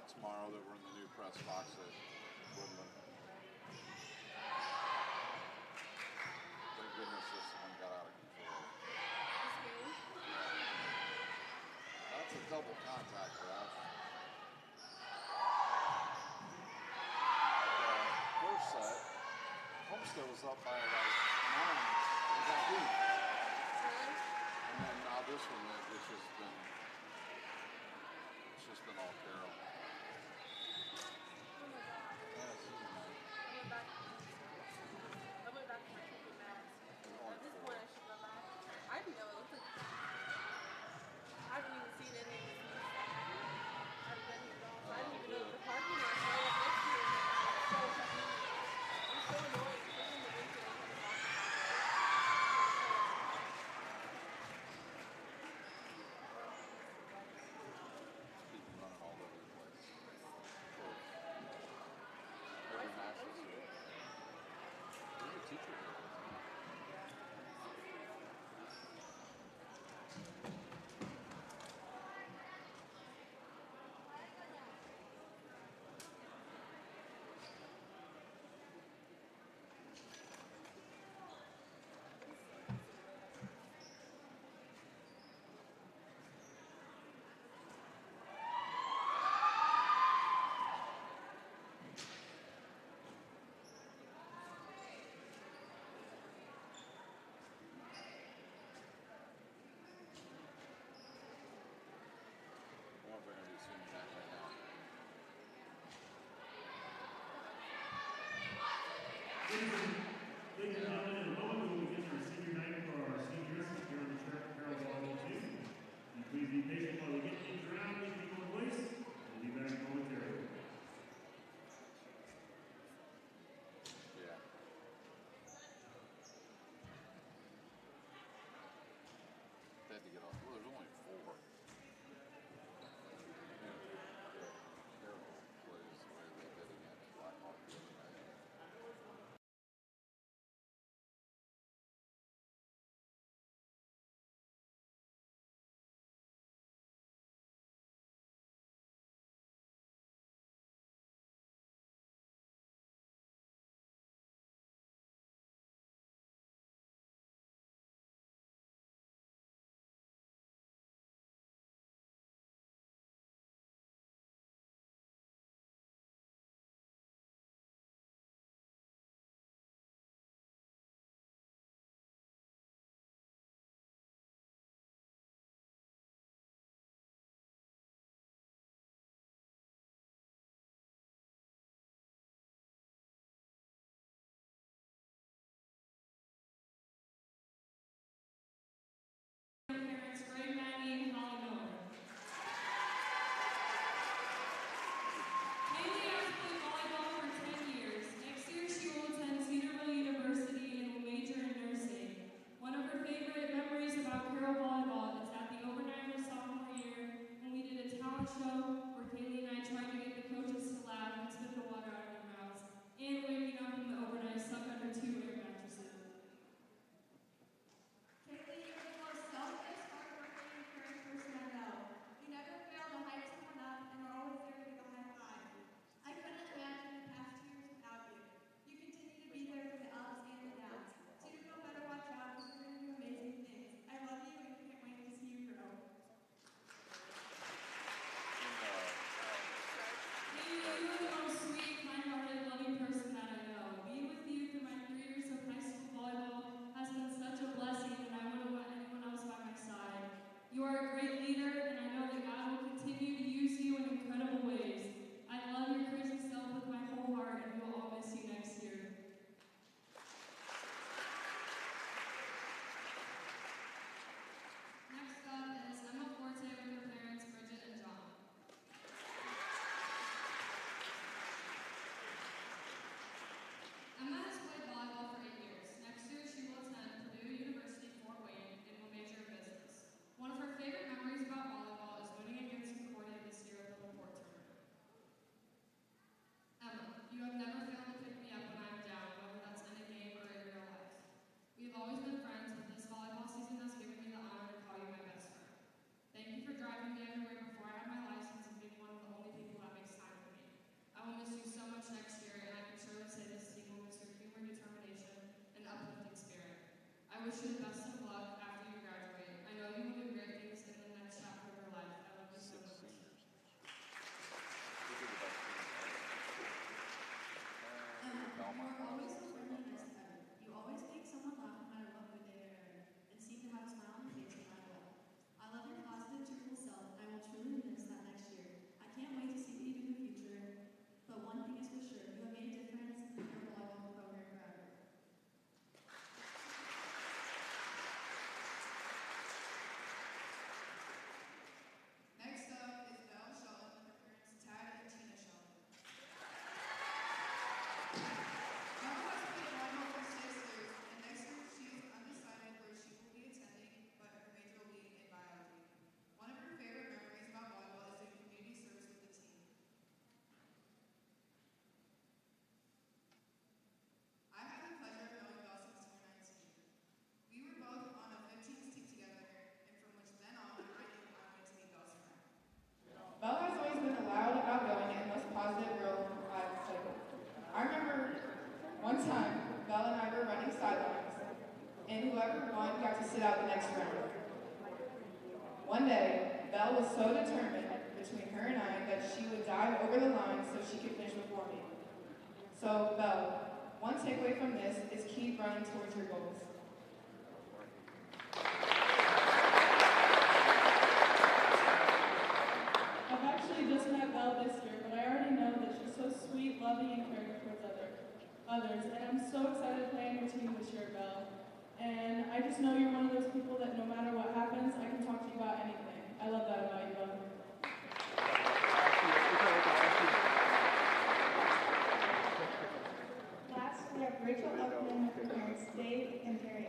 out tomorrow that we're in the new press box at Woodland. Thank goodness this one got out of control. That's a double contact, Ralph. First set, Homestead was up by like 9. It got beat. And then now this one, it's just been all Carroll. I went back to my cricket match. At this point, I should go back. I didn't know it looked like. I haven't even seen any of these. I haven't been here at all. So I didn't even know the parking lot was right next to it. So convenient. It's so annoying. Especially in the winter. People running all over the place. Every match is here. There's a teacher here. I wonder if they're going to be seeing that right now. Ladies and gentlemen, in a moment we will begin our senior night for our seniors here on the track Carroll Volleyball team. Please be patient while we get things around and people in place. We'll be back momentarily. Yeah. They had to get off. Well, there's only 4. Carroll plays the way they did against Blackhawk the other night. whoever won got to sit out the next round. One day, Belle was so determined between her and I that she would dive over the line so she could finish before me. So, Belle, one takeaway from this is keep running towards your goals. I've actually just met Belle this year, but I already know that she's so sweet, loving, and caring towards others. And I'm so excited to play on your team this year, Belle. And I just know you're one of those people that no matter what happens, I can talk to you about anything. I love that about you, Belle. Last, we have Rachel Upman with her parents, Dave and Terry.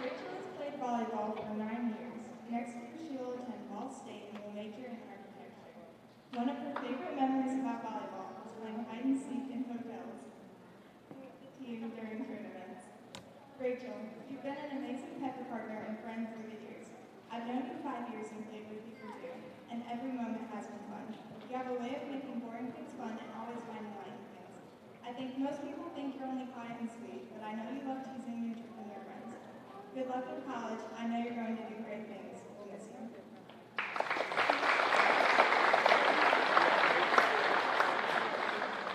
Rachel has played volleyball for 9 years. Next year, she will attend Ball State and will major in architecture. One of her favorite memories about volleyball was playing hide and seek in hotels with the team during tournaments. Rachel, you've been an amazing pepper partner and friend through the years. I've known you 5 years and played with you for 2, and every moment has been fun. You have a way of making boring things fun and always finding light in things. I think most people think you're only quiet and sweet, but I know you love teasing and tricking your friends. Good luck in college. I know you're going to do great things. We'll miss you.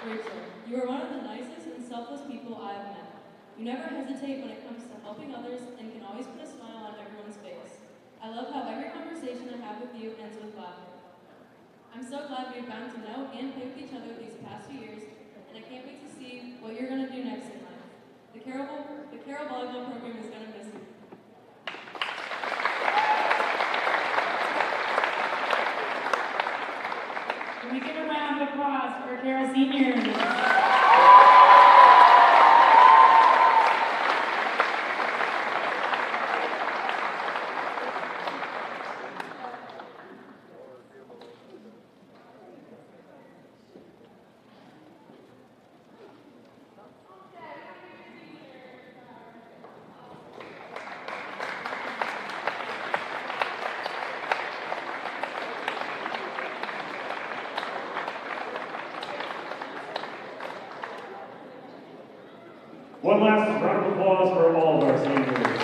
Rachel, you are one of the nicest and selfless people I have met. You never hesitate when it comes to helping others and can always put a smile on everyone's face. I love how every conversation I have with you ends with laughter. I'm so glad we've gotten to know and play with each other these past few years, and I can't wait to see what you're going to do next in life. The Carroll Volleyball program is going to miss you. Can we give a round of applause for Carroll seniors? One last round of applause for all of our seniors.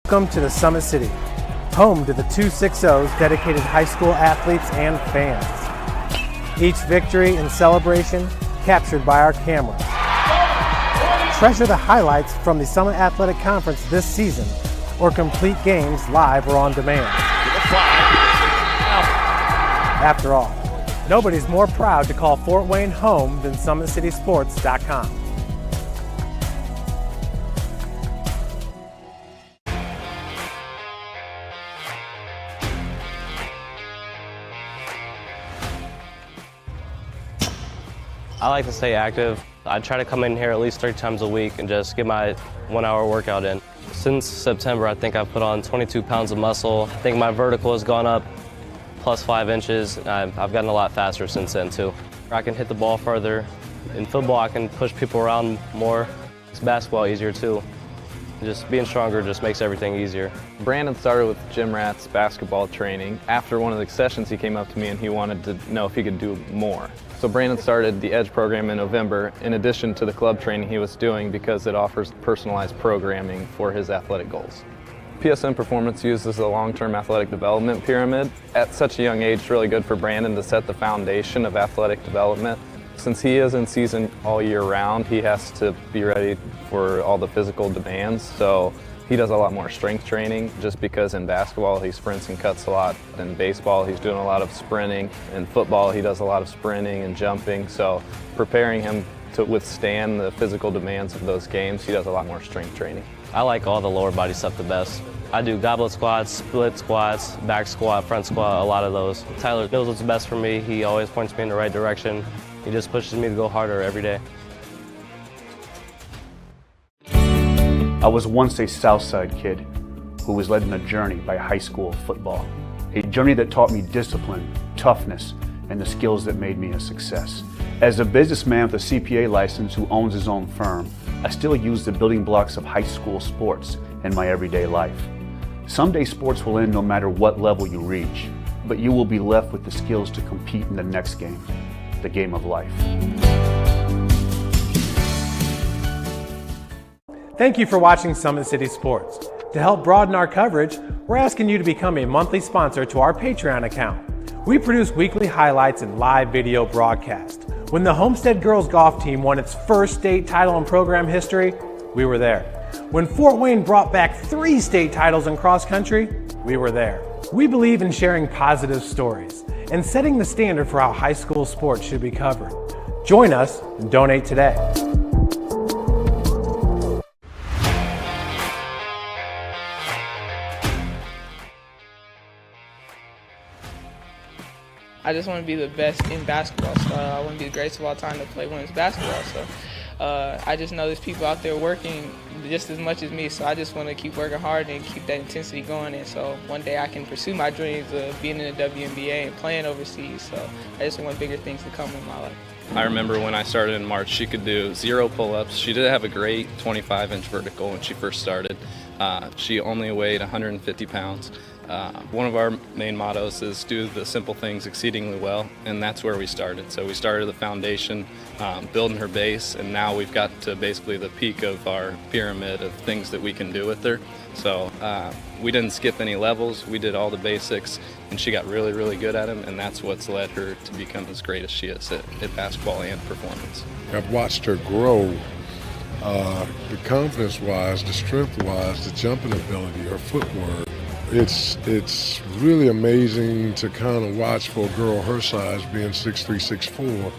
Welcome to the Summit City, home to the 260's dedicated high school athletes and fans. Each victory and celebration captured by our cameras. Treasure the highlights from the Summit Athletic Conference this season, or complete games live or on demand. After all, nobody's more proud to call Fort Wayne home than SummitCitySports.com. I like to stay active. I try to come in here at least 3 times a week and just get my 1-hour workout in. Since September, I think I've put on 22 pounds of muscle. I think my vertical has gone up plus 5 inches. I've gotten a lot faster since then too. I can hit the ball further. In football, I can push people around more. It's basketball easier too. Just being stronger just makes everything easier. Brandon started with Gym Rat's basketball training. After one of the sessions, he came up to me and he wanted to know if he could do more. So Brandon started the EDGE program in November in addition to the club training he was doing because it offers personalized programming for his athletic goals. PSN Performance uses a long-term athletic development pyramid. At such a young age, it's really good for Brandon to set the foundation of athletic development. Since he is in season all year round, he has to be ready for all the physical demands. So he does a lot more strength training just because in basketball he sprints and cuts a lot. In baseball he's doing a lot of sprinting. In football he does a lot of sprinting and jumping. So preparing him to withstand the physical demands of those games, he does a lot more strength training. I like all the lower body stuff the best. I do goblet squats, split squats, back squat, front squat, a lot of those. Tyler knows what's best for me. He always points me in the right direction. He just pushes me to go harder every day. I was once a Southside kid who was led on a journey by high school football. A journey that taught me discipline, toughness, and the skills that made me a success. As a businessman with a CPA license who owns his own firm, I still use the building blocks of high school sports in my everyday life. Someday sports will end no matter what level you reach, but you will be left with the skills to compete in the next game, the game of life. Thank you for watching Summit City Sports. To help broaden our coverage, we're asking you to become a monthly sponsor to our Patreon account. We produce weekly highlights and live video broadcasts. When the Homestead girls golf team won its first state title in program history, we were there. When Fort Wayne brought back 3 state titles in cross country, we were there. We believe in sharing positive stories and setting the standard for how high school sports should be covered. Join us and donate today. I just want to be the best in basketball, so I want to be the greatest of all time to play women's basketball. So I just know there's people out there working just as much as me, so I just want to keep working hard and keep that intensity going. And so one day I can pursue my dreams of being in the WNBA and playing overseas. So I just want bigger things to come in my life. I remember when I started in March, she could do 0 pull-ups. She did have a great 25-inch vertical when she first started. She only weighed 150 pounds. One of our main mottos is do the simple things exceedingly well, and that's where we started. So we started the foundation, building her base, and now we've got to basically the peak of our pyramid of things that we can do with her. So we didn't skip any levels, we did all the basics, and she got really, really good at them, and that's what's led her to become as great as she is at basketball and performance. I've watched her grow, the confidence-wise, the strength-wise, the jumping ability, her footwork. It's really amazing to kind of watch for a girl her size, being 6'3", 6'4",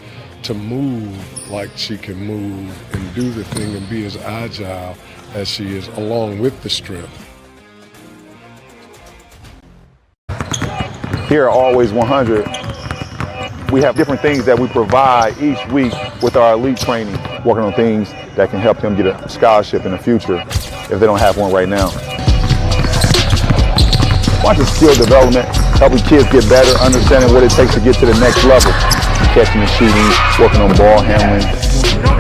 to move like she can move and do the thing and be as agile as she is, along with the strength. Here at Always 100, we have different things that we provide each week with our elite training, working on things that can help them get a scholarship in the future if they don't have one right now. Watching skill development, helping kids get better, understanding what it takes to get to the next level. Catching and shooting, working on ball handling.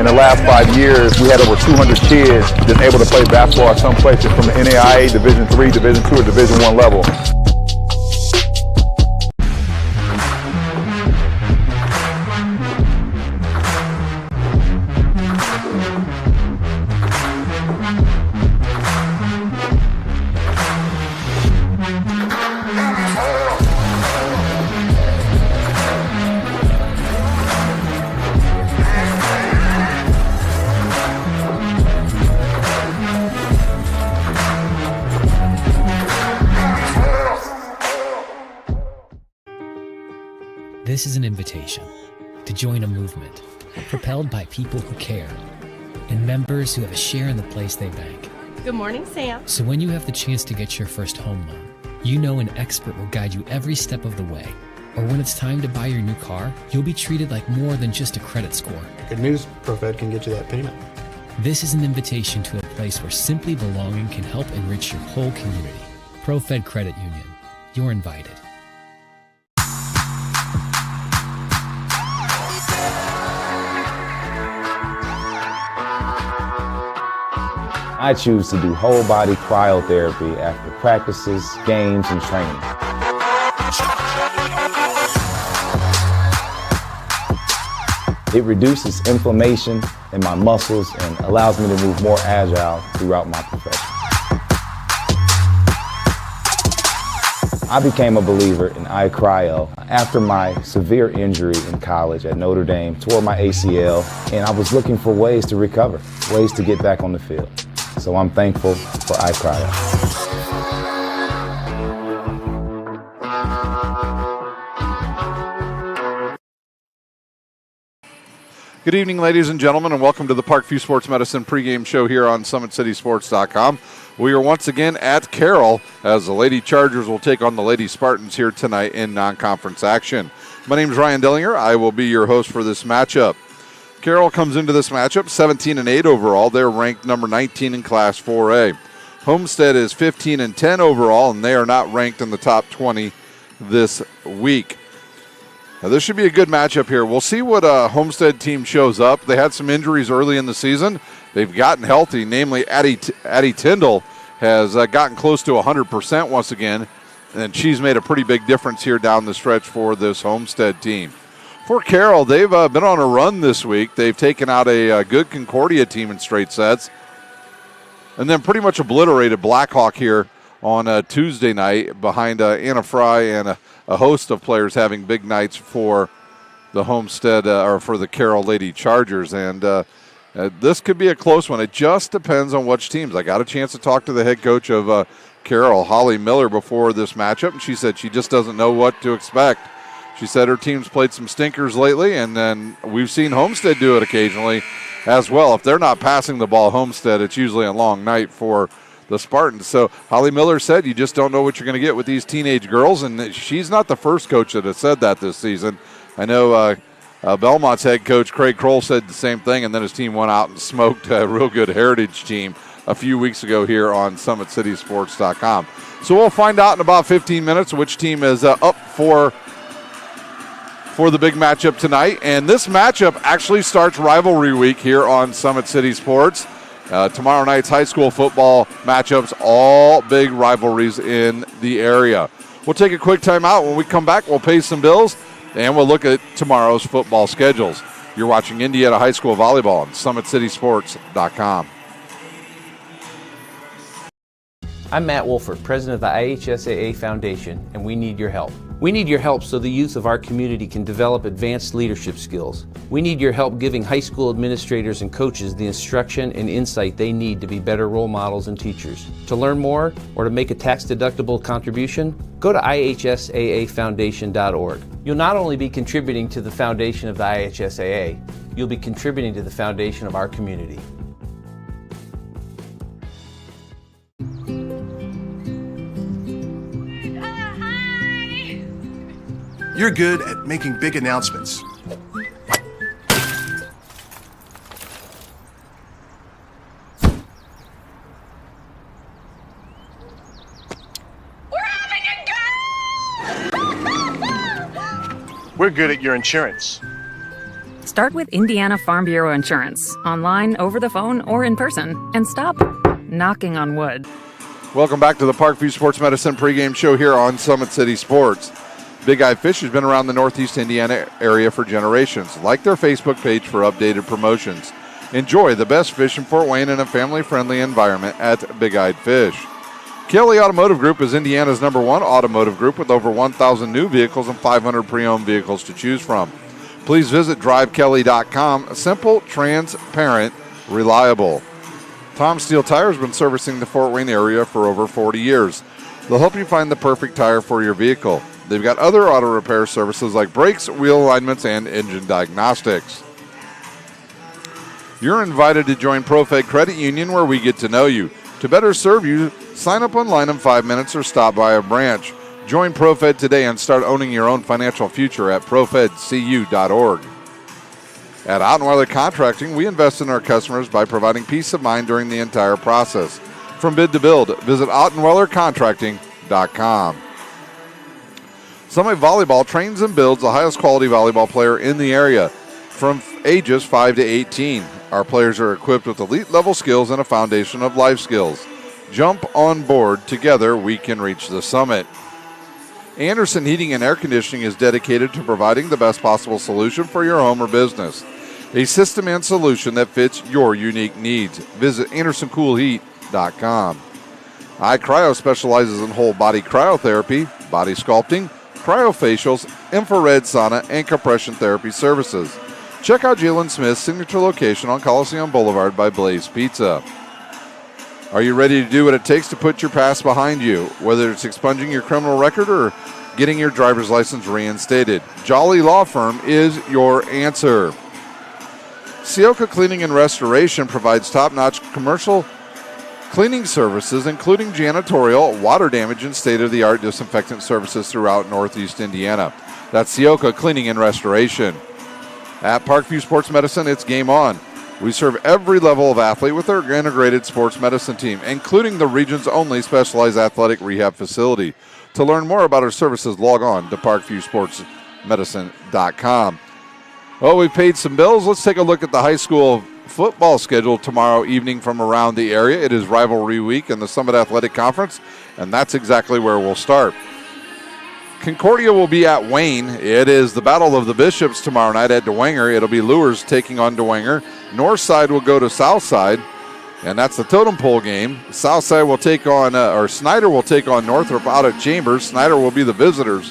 In the last 5 years, we had over 200 kids just able to play basketball at some places from the NAIA, Division III, Division II, or Division I level. This is an invitation to join a movement propelled by people who care and members who have a share in the place they bank. Good morning, Sam. So when you have the chance to get your first home loan, you know an expert will guide you every step of the way. Or when it's time to buy your new car, you'll be treated like more than just a credit score. Good news, ProFed can get you that payment. This is an invitation to a place where simply belonging can help enrich your whole community. ProFed Credit Union. You're invited. I choose to do whole body cryotherapy after practices, games, and training. It reduces inflammation in my muscles and allows me to move more agile throughout my profession. I became a believer in iCryo after my severe injury in college at Notre Dame, tore my ACL, and I was looking for ways to recover, ways to get back on the field. So I'm thankful for iCryo. Good evening, ladies and gentlemen, and welcome to the Parkview Sports Medicine pregame show here on SummitCitySports.com. We are once again at Carroll as the Lady Chargers will take on the Lady Spartans here tonight in non-conference action. My name is Ryan Dillinger. I will be your host for this matchup. Carroll comes into this matchup 17-8 overall. They're ranked number 19 in Class 4A. Homestead is 15-10 overall, and they are not ranked in the top 20 this week. Now, this should be a good matchup here. We'll see what Homestead team shows up. They had some injuries early in the season. They've gotten healthy, namely Addie Tyndall has gotten close to 100% once again, and she's made a pretty big difference here down the stretch for this Homestead team. For Carroll, they've been on a run this week. They've taken out a good Concordia team in straight sets, and then pretty much obliterated Blackhawk here on Tuesday night behind Anna Fry and a host of players having big nights for the Homestead or for the Carroll Lady Chargers. And this could be a close one. It just depends on which teams. I got a chance to talk to the head coach of Carroll, Holly Miller, before this matchup, and she said she just doesn't know what to expect. She said her team's played some stinkers lately, and then we've seen Homestead do it occasionally as well. If they're not passing the ball, Homestead, it's usually a long night for the Spartans. So Holly Miller said you just don't know what you're going to get with these teenage girls, and she's not the first coach that has said that this season. I know Belmont's head coach, Craig Kroll, said the same thing, and then his team went out and smoked a real good Heritage team a few weeks ago here on SummitCitySports.com. So we'll find out in about 15 minutes which team is up for the big matchup tonight. And this matchup actually starts rivalry week here on Summit City Sports. Tomorrow night's high school football matchups, all big rivalries in the area. We'll take a quick time out. When we come back, we'll pay some bills, and we'll look at tomorrow's football schedules. You're watching Indiana High School Volleyball on SummitCitySports.com. I'm Matt Wolford, president of the IHSAA Foundation, and we need your help. We need your help so the youth of our community can develop advanced leadership skills. We need your help giving high school administrators and coaches the instruction and insight they need to be better role models and teachers. To learn more or to make a tax-deductible contribution, go to ihsaafoundation.org. You'll not only be contributing to the foundation of the IHSAA, you'll be contributing to the foundation of our community. You're good at making big announcements. We're good at your insurance. Start with Indiana Farm Bureau Insurance, online, over the phone, or in person, and stop knocking on wood. Welcome back to the Parkview Sports Medicine pregame show here on Summit City Sports. Big Eye Fish has been around the Northeast Indiana area for generations. Like their Facebook page for updated promotions. Enjoy the best fish in Fort Wayne in a family-friendly environment at Big Eyed Fish. Kelly Automotive Group is Indiana's #1 automotive group with over 1,000 new vehicles and 500 pre-owned vehicles to choose from. Please visit drivekelly.com. Simple, transparent, reliable. Tom Steel Tire has been servicing the Fort Wayne area for over 40 years. They'll help you find the perfect tire for your vehicle. They've got other auto repair services like brakes, wheel alignments, and engine diagnostics. You're invited to join ProFed Credit Union, where we get to know you. To better serve you, sign up online in 5 minutes or stop by a branch. Join ProFed today and start owning your own financial future at profedcu.org. At Ottenweiler Contracting, we invest in our customers by providing peace of mind during the entire process. From bid to build, visit OttenweilerContracting.com. Summit Volleyball trains and builds the highest quality volleyball player in the area from ages 5 to 18. Our players are equipped with elite level skills and a foundation of life skills. Jump on board. Together we can reach the summit. Anderson Heating and Air Conditioning is dedicated to providing the best possible solution for your home or business. a system and solution that fits your unique needs. Visit AndersonCoolHeat.com. iCryo specializes in whole body cryotherapy, body sculpting, cryofacials, infrared sauna, and compression therapy services. Check out Jalen Smith's signature location on Coliseum Boulevard by Blaze Pizza. Are you ready to do what it takes to put your past behind you? Whether it's expunging your criminal record or getting your driver's license reinstated, Jolly Law Firm is your answer. Sioka Cleaning and Restoration provides top-notch commercial cleaning services, including janitorial, water damage, and state-of-the-art disinfectant services throughout Northeast Indiana. That's Sioka Cleaning and Restoration. At Parkview Sports Medicine, it's game on. We serve every level of athlete with our integrated sports medicine team, including the region's only specialized athletic rehab facility. To learn more about our services, log on to parkviewsportsmedicine.com. Well, we've paid some bills. Let's take a look at the high school football schedule tomorrow evening from around the area. It is rivalry week in the Summit Athletic Conference, and that's exactly where we'll start. Concordia will be at Wayne. It is the Battle of the Bishops tomorrow night at Dwenger. It'll be Lures taking on Dwenger. Northside will go to Southside, and that's the totem pole game. Southside will take on, or Snyder will take on Northrop out at Chambers. Snyder will be the visitors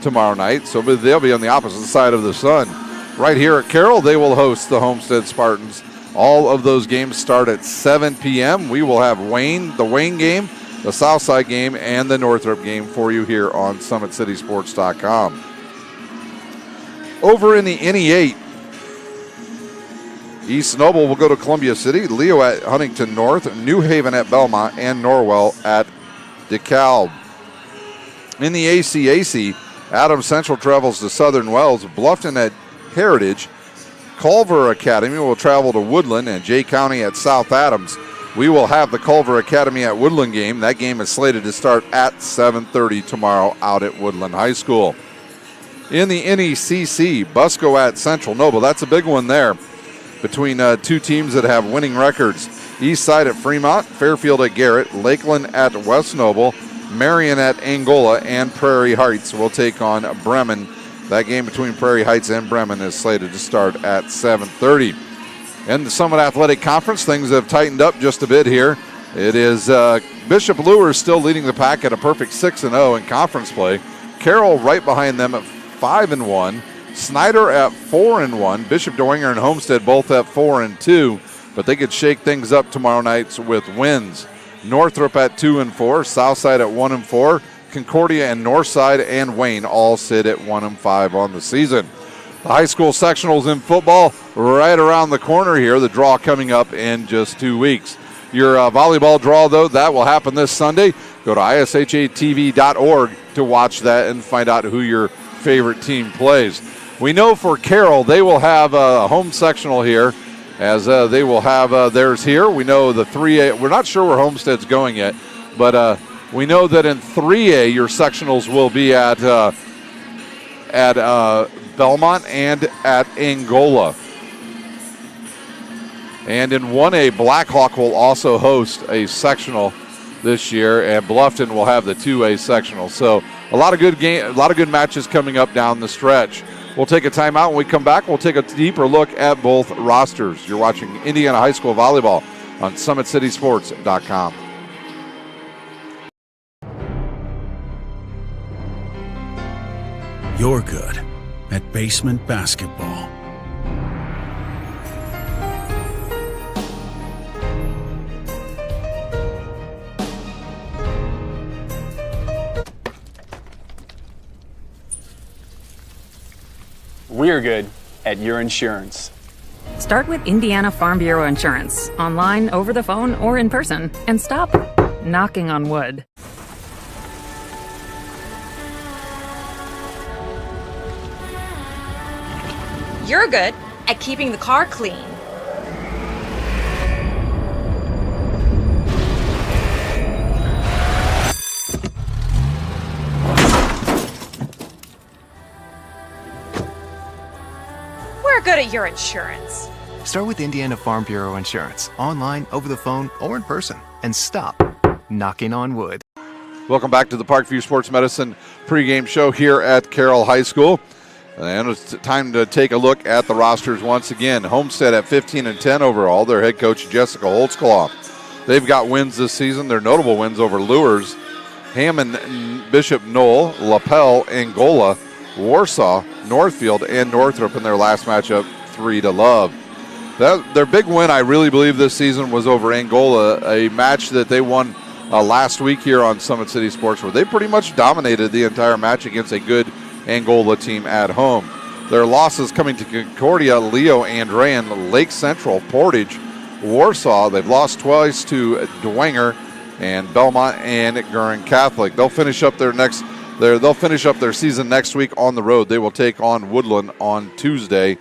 tomorrow night, so they'll be on the opposite side of the sun. Right here at Carroll, they will host the Homestead Spartans. All of those games start at 7 p.m. We will have the Wayne game, the Southside game, and the Northrop game for you here on SummitCitySports.com. Over in the NE8, East Noble will go to Columbia City, Leo at Huntington North, New Haven at Belmont, and Norwell at DeKalb. In the ACAC, Adams Central travels to Southern Wells, Bluffton at Heritage, Culver Academy will travel to Woodland, and Jay County at South Adams. We will have the Culver Academy at Woodland game. That game is slated to start at 7:30 tomorrow out at Woodland High School. In the NECC, Busco at Central Noble. That's a big one there between two teams that have winning records. East Side at Fremont, Fairfield at Garrett, Lakeland at West Noble, Marion at Angola, and Prairie Heights will take on Bremen. That game between Prairie Heights and Bremen is slated to start at 7:30. In the Summit Athletic Conference, things have tightened up just a bit here. It is Bishop Lures still leading the pack at a perfect 6-0 in conference play. Carroll right behind them at 5-1. Snyder at 4-1. Bishop Dwenger and Homestead both at 4-2, but they could shake things up tomorrow night with wins. Northrop at 2-4, Southside at 1-4. Concordia and Northside and Wayne all sit at 1-5 on the season. The high school sectionals in football right around the corner here. The draw coming up in just 2 weeks. Your volleyball draw, though, that will happen this Sunday. Go to ishatv.org to watch that and find out who your favorite team plays. We know for Carroll, they will have a home sectional here, as they will have theirs here. We know the 3A. We're not sure where Homestead's going yet, but we know that in 3A, your sectionals will be at Belmont and at Angola. And in 1A, Blackhawk will also host a sectional this year, and Bluffton will have the 2A sectional. So a lot of good matches coming up down the stretch. We'll take a timeout. When we come back, we'll take a deeper look at both rosters. You're watching Indiana High School Volleyball on SummitCitySports.com. You're good at basement basketball. We're good at your insurance. Start with Indiana Farm Bureau Insurance, online, over the phone, or in person, and stop knocking on wood. You're good at keeping the car clean. We're good at your insurance. Start with Indiana Farm Bureau Insurance, online, over the phone, or in person, and stop knocking on wood. Welcome back to the Parkview Sports Medicine pregame show here at Carroll High School. And it's time to take a look at the rosters once again. Homestead at 15-10 overall. Their head coach, Jessica Holtzclaw. They've got wins this season. Their notable wins over Lures, Hammond, Bishop Knoll, LaPel, Angola, Warsaw, Northfield, and Northrop in their last matchup, 3-0. Their big win, I really believe, this season was over Angola, a match that they won last week here on Summit City Sports, where they pretty much dominated the entire match against a good Angola team at home. Their losses coming to Concordia, Leo, Andrean, Lake Central, Portage, Warsaw. They've lost twice to Dwenger and Belmont and Gurin Catholic. They'll finish up their season next week on the road. They will take on Woodland on Tuesday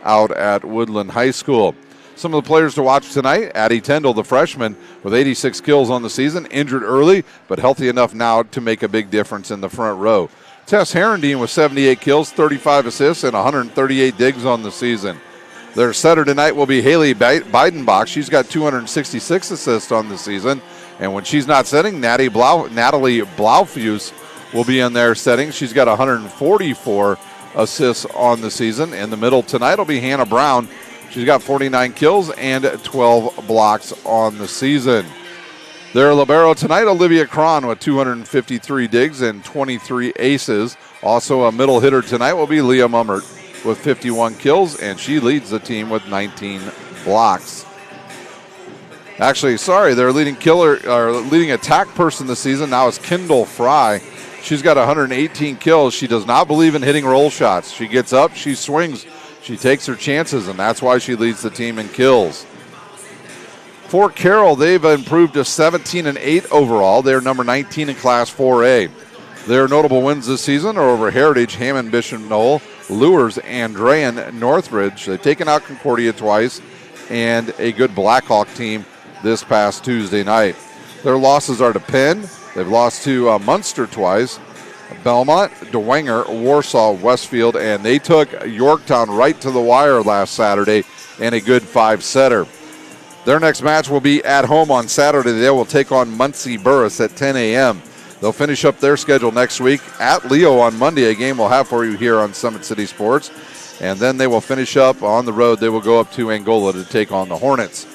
out at Woodland High School. Some of the players to watch tonight: Addie Tendall, the freshman, with 86 kills on the season, injured early, but healthy enough now to make a big difference in the front row. Tess Herendeen with 78 kills, 35 assists, and 138 digs on the season. Their setter tonight will be Haley Beidenbach. She's got 266 assists on the season. And when she's not setting, Natalie Blaufus will be in there setting. She's got 144 assists on the season. In the middle tonight will be Hannah Brown. She's got 49 kills and 12 blocks on the season. Their libero tonight, Olivia Cron with 253 digs and 23 aces. Also a middle hitter tonight will be Leah Mummert with 51 kills, and she leads the team with 19 blocks. Their leading attack person this season now is Kendall Fry. She's got 118 kills. She does not believe in hitting roll shots. She gets up, she swings, she takes her chances, and that's why she leads the team in kills. For Carroll, they've improved to 17-8 overall. They're number 19 in Class 4A. Their notable wins this season are over Heritage, Hammond, Bishop Knoll, Lures, Andrean, Northridge. They've taken out Concordia twice, and a good Blackhawk team this past Tuesday night. Their losses are to Penn. They've lost to Munster twice, Belmont, Dwenger, Warsaw, Westfield, and they took Yorktown right to the wire last Saturday in a good 5-setter. Their next match will be at home on Saturday. They will take on Muncie Burris at 10 a.m. They'll finish up their schedule next week at Leo on Monday, a game we'll have for you here on Summit City Sports. And then they will finish up on the road. They will go up to Angola to take on the Hornets.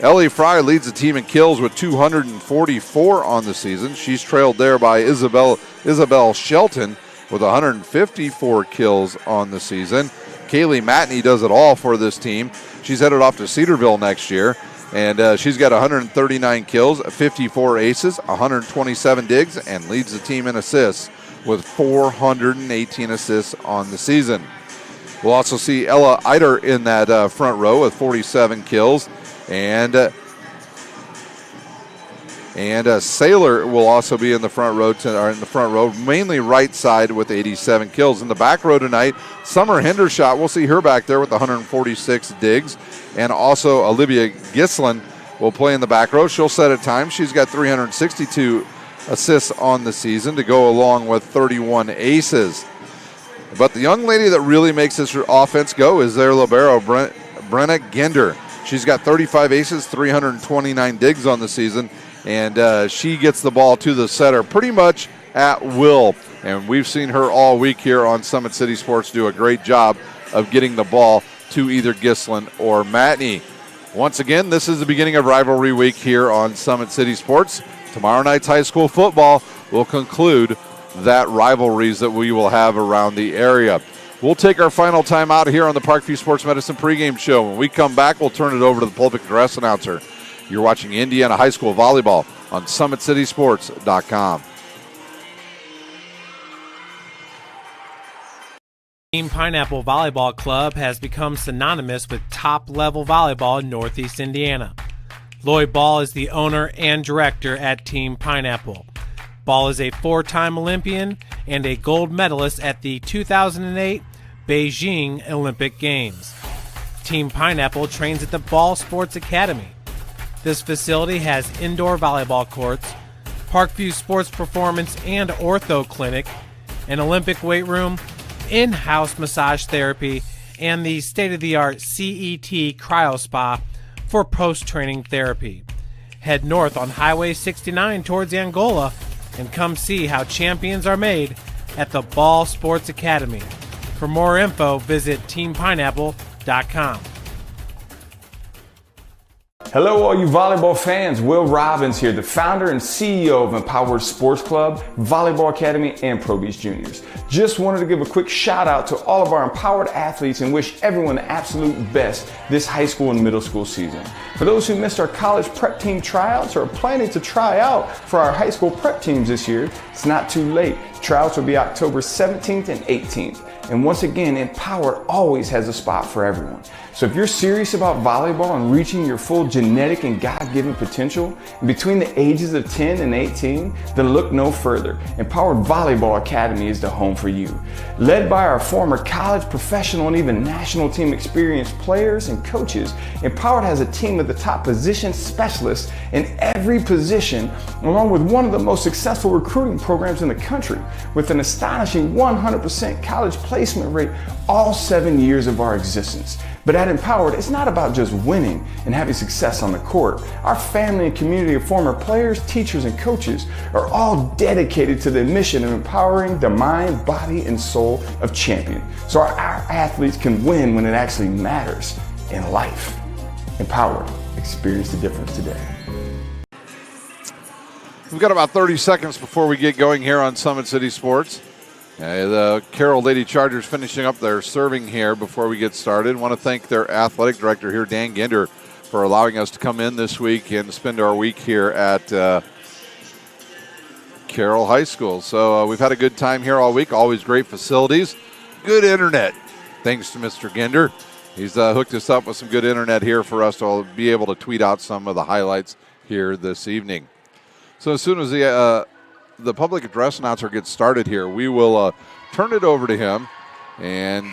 Ellie Fry leads the team in kills with 244 on the season. She's trailed there by Isabel Shelton with 154 kills on the season. Kaylee Matney does it all for this team. She's headed off to Cedarville next year, and she's got 139 kills, 54 aces, 127 digs, and leads the team in assists with 418 assists on the season. We'll also see Ella Eider in that front row with 47 kills, and Sailor will also be in the front row, mainly right side with 87 kills. In the back row tonight, Summer Hendershot, we'll see her back there with 146 digs. And also Olivia Gislin will play in the back row. She'll set at times. She's got 362 assists on the season to go along with 31 aces. But the young lady that really makes this offense go is their libero, Brenna Gender. She's got 35 aces, 329 digs on the season. And she gets the ball to the setter pretty much at will. And we've seen her all week here on Summit City Sports do a great job of getting the ball to either Gislin or Matney. Once again, this is the beginning of rivalry week here on Summit City Sports. Tomorrow night's high school football will conclude that rivalries that we will have around the area. We'll take our final time out here on the Parkview Sports Medicine pregame show. When we come back, we'll turn it over to the pulpit address announcer. You're watching Indiana High School Volleyball on SummitCitySports.com. Team Pineapple Volleyball Club has become synonymous with top-level volleyball in Northeast Indiana. Lloyd Ball is the owner and director at Team Pineapple. Ball is a 4-time Olympian and a gold medalist at the 2008 Beijing Olympic Games. Team Pineapple trains at the Ball Sports Academy. This facility has indoor volleyball courts, Parkview Sports Performance and Ortho Clinic, an Olympic weight room, in-house massage therapy, and the state-of-the-art CET Cryo Spa for post-training therapy. Head north on Highway 69 towards Angola and come see how champions are made at the Ball Sports Academy. For more info, visit teampineapple.com. Hello, all you volleyball fans. Will Robbins here, the founder and CEO of Empowered Sports Club, Volleyball Academy, and Pro Beach Juniors. Just wanted to give a quick shout out to all of our empowered athletes and wish everyone the absolute best this high school and middle school season. For those who missed our college prep team tryouts or are planning to try out for our high school prep teams this year, it's not too late. Tryouts will be October 17th and 18th. And once again, Empowered always has a spot for everyone. So if you're serious about volleyball and reaching your full genetic and God-given potential between the ages of 10 and 18, then look no further. Empowered Volleyball Academy is the home for you. Led by our former college, professional, and even national team experienced players and coaches, Empowered has a team of the top position specialists in every position, along with one of the most successful recruiting programs in the country, with an astonishing 100% college placement rate all 7 years of our existence. But at Empowered, it's not about just winning and having success on the court. Our family and community of former players, teachers, and coaches are all dedicated to the mission of empowering the mind, body, and soul of champions, so our athletes can win when it actually matters in life. Empowered. Experience the difference today. We've got about 30 seconds before we get going here on Summit City Sports. The Carroll Lady Chargers finishing up their serving here before we get started. Want to thank their athletic director here, Dan Ginder, for allowing us to come in this week and spend our week here at Carroll High School. So we've had a good time here all week. Always great facilities, good internet. Thanks to Mr. Ginder. He's hooked us up with some good internet here for us to be able to tweet out some of the highlights here this evening. So as soon as the public address announcer gets started here, we will turn it over to him, and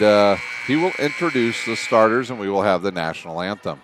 he will introduce the starters, and we will have the national anthem.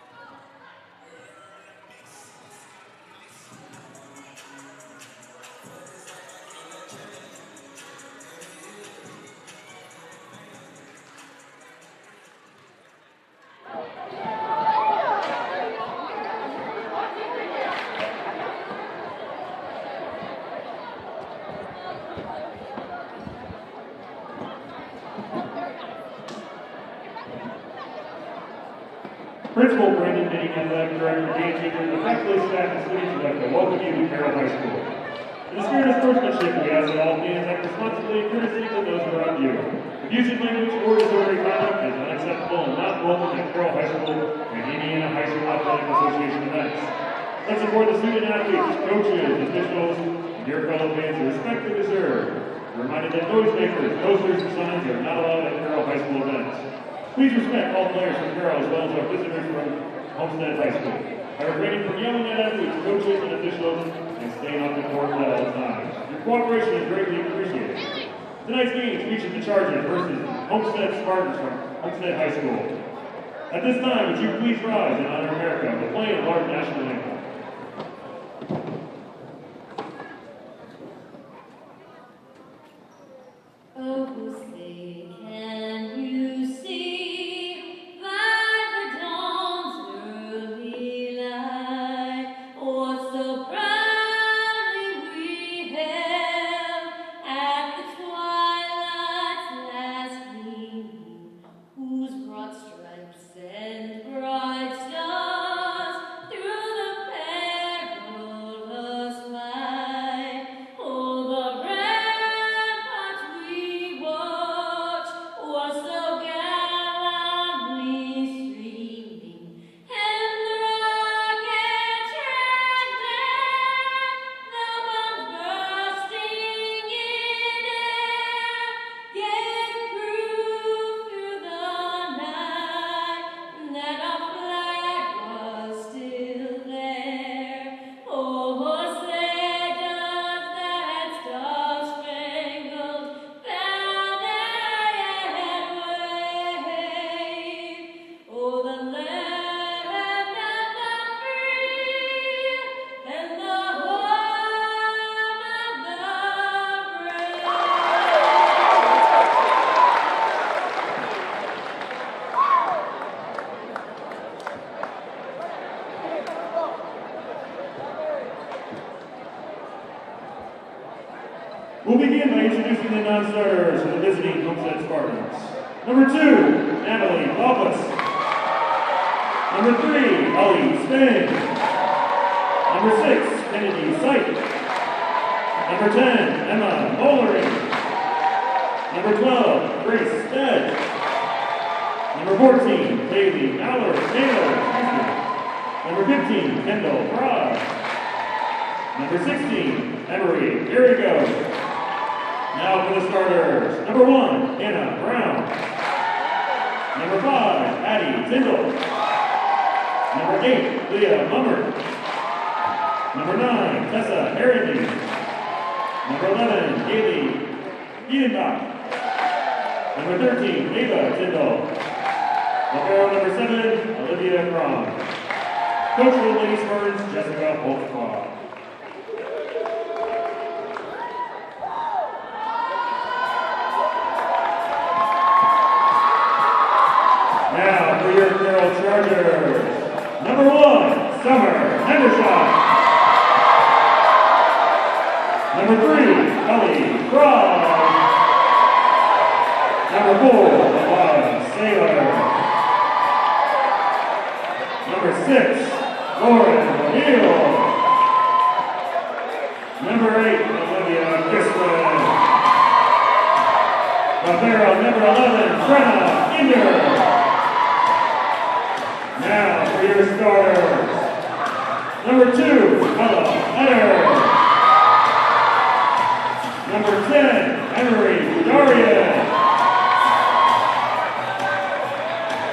Principal Brendan Minning, Athletic Director Dan Jeter, and the faculty, staff, and students would like to welcome you to Carroll High School. In the spirit of sportsmanship, we ask that all fans act responsibly and courtesy to those around you. Abusive language or disorderly conduct is unacceptable and not welcome at Carroll High School and Indiana High School Athletic Association events. Let's support the student athletes, coaches, officials, and your fellow fans with respect they deserve. We're reminded that noisemakers, posters, and signs are not allowed at Carroll High School events. Please respect all players from Carroll as well as our visitors from Homestead High School. I refrain from yelling at athletes, coaches, and officials, and staying off the court at all times. Your cooperation is greatly appreciated. Tonight's game features the Chargers versus Homestead Spartans from Homestead High School. At this time, would you please rise and honor America with playing our national anthem. Stripes and bright stars through the We'll begin by introducing the non-starters for the visiting Homestead Spartans. Number 2, Natalie Lopez. Number 3, Ellie Spin. Number 6, Kennedy Sight. Number 10, Emma Mollering. Number 12, Grace Stead. Number 14, Haley Taylor. Number 15, Kendall Fry. Number 16, Emery Arrigo. Now for the starters. Number 1, Anna Brown. Number 5, Addie Tyndall. Number 8, Leah Mummer. Number 9, Tessa Harrington. Number 11, Haley Edenbach. Number 13, Ava Tyndall. Number 7, Olivia Cron. Coach of the Lady Spartans, Jessica Holtzclaw. Now for your Carroll Chargers. Number 1, Summer Hendershot. Number 3, Ellie Fry. Number 4, Alana Saylor. Number 6, Lauren O'Neill. Number 8, Olivia Crispin. Barrel number 11, Brenna Inder. Now for your starters. Number 2, Ella Eder. Number 10, Emery Darian.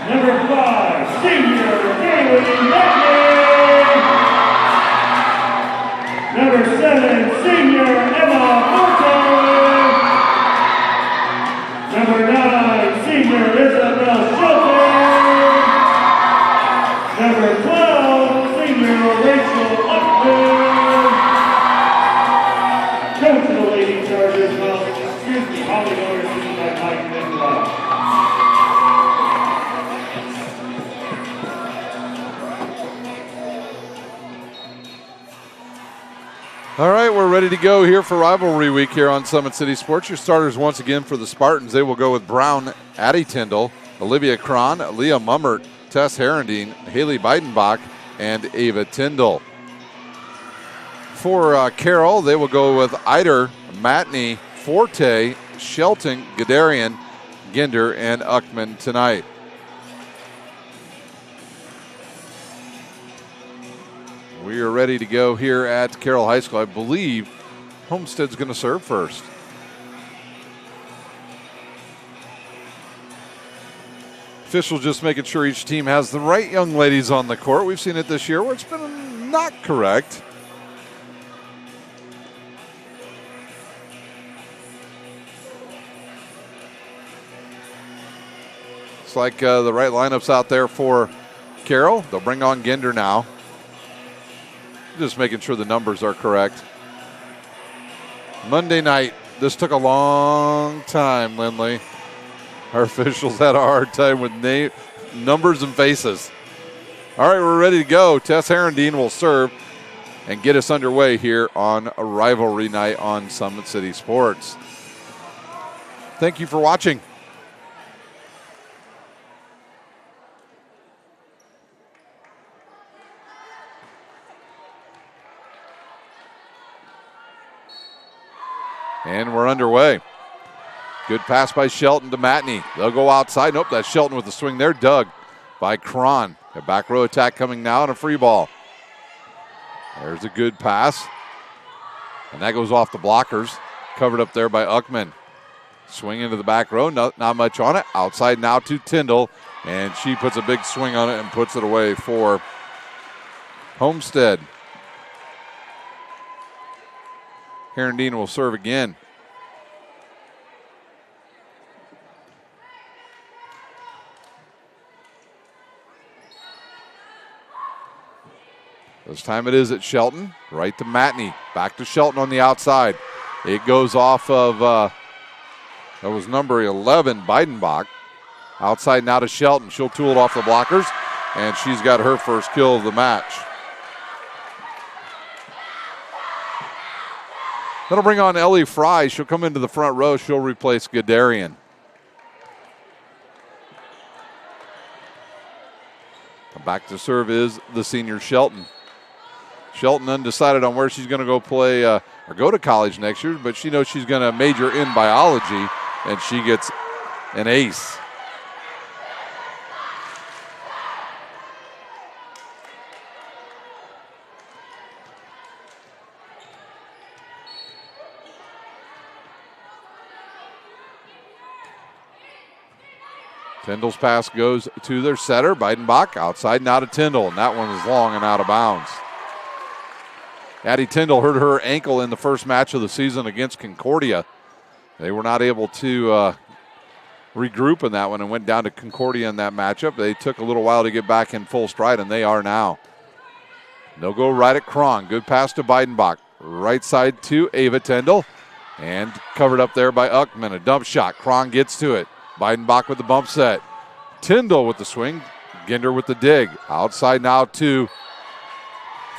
Number 5, senior Kaylee Beckman. Number 7, senior Emma Horton. Number 9, senior Isabel Shelton. Number 12, senior Rachel Upton. Coach of the Lady Chargers, Holly Miller, by Mike Nicola. All right, we're ready to go here for rivalry week here on Summit City Sports. Your starters once again for the Spartans. They will go with Brown, Addie Tyndall, Olivia Cron, Leah Mummert, Tess Herendine, Haley Beidenbach, and Ava Tyndall. For Carroll, they will go with Eider, Matney, Forte, Shelton, Gadarian, Ginder, and Uckman tonight. We are ready to go here at Carroll High School. I believe Homestead's going to serve first. Officials just making sure each team has the right young ladies on the court. We've seen it this year where it's been not correct. It's like the right lineups out there for Carroll. They'll bring on Ginder now. Just making sure the numbers are correct. Monday night, this took a long time, Lindley. Our officials had a hard time with numbers and faces. All right, we're ready to go. Tess Herendine will serve and get us underway here on a rivalry night on Summit City Sports. Thank you for watching. And we're underway. Good pass by Shelton to Matney. They'll go outside. Nope, that's Shelton with the swing there. Dug by Cron. A back row attack coming now and a free ball. There's a good pass. And that goes off the blockers. Covered up there by Uckman. Swing into the back row. Not much on it. Outside now to Tyndall. And she puts a big swing on it and puts it away for Homestead. Herendine will serve again. This time it is at Shelton. Right to Matney. Back to Shelton on the outside. It goes off of, that was number 11, Beidenbach. Outside now to Shelton. She'll tool it off the blockers, and she's got her first kill of the match. That'll bring on Ellie Fry. She'll come into the front row. She'll replace Gadarian. Back to serve is the senior Shelton. Shelton undecided on where she's going to go play or go to college next year, but she knows she's going to major in biology, and she gets an ace. Tyndall's pass goes to their setter, Beidenbach, outside now to Tyndall, and that one is long and out of bounds. Addie Tyndall hurt her ankle in the first match of the season against Concordia. They were not able to regroup in that one and went down to Concordia in that matchup. They took a little while to get back in full stride, and they are now. They'll go right at Cron. Good pass to Beidenbach. Right side to Ava Tyndall, and covered up there by Uckman. A dump shot. Cron gets to it. Beidenbach with the bump set. Tyndall with the swing. Ginder with the dig. Outside now to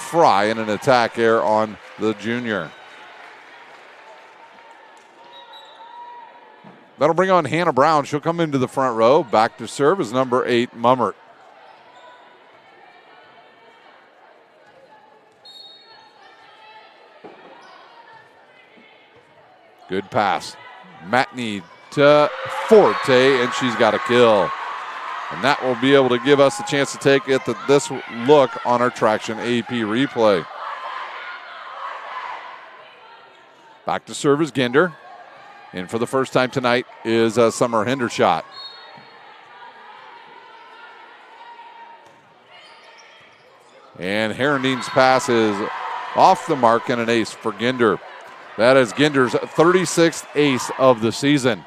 Fry, and an attack error on the junior. That'll bring on Hannah Brown. She'll come into the front row. Back to serve is number 8, Mummert. Good pass. Matney to Forte, and she's got a kill. And that will be able to give us a chance to take this look on our Traction AP replay. Back to serve is Ginder. And for the first time tonight is Summer Hendershot. And Herrendine's pass is off the mark and an ace for Ginder. That is Ginder's 36th ace of the season.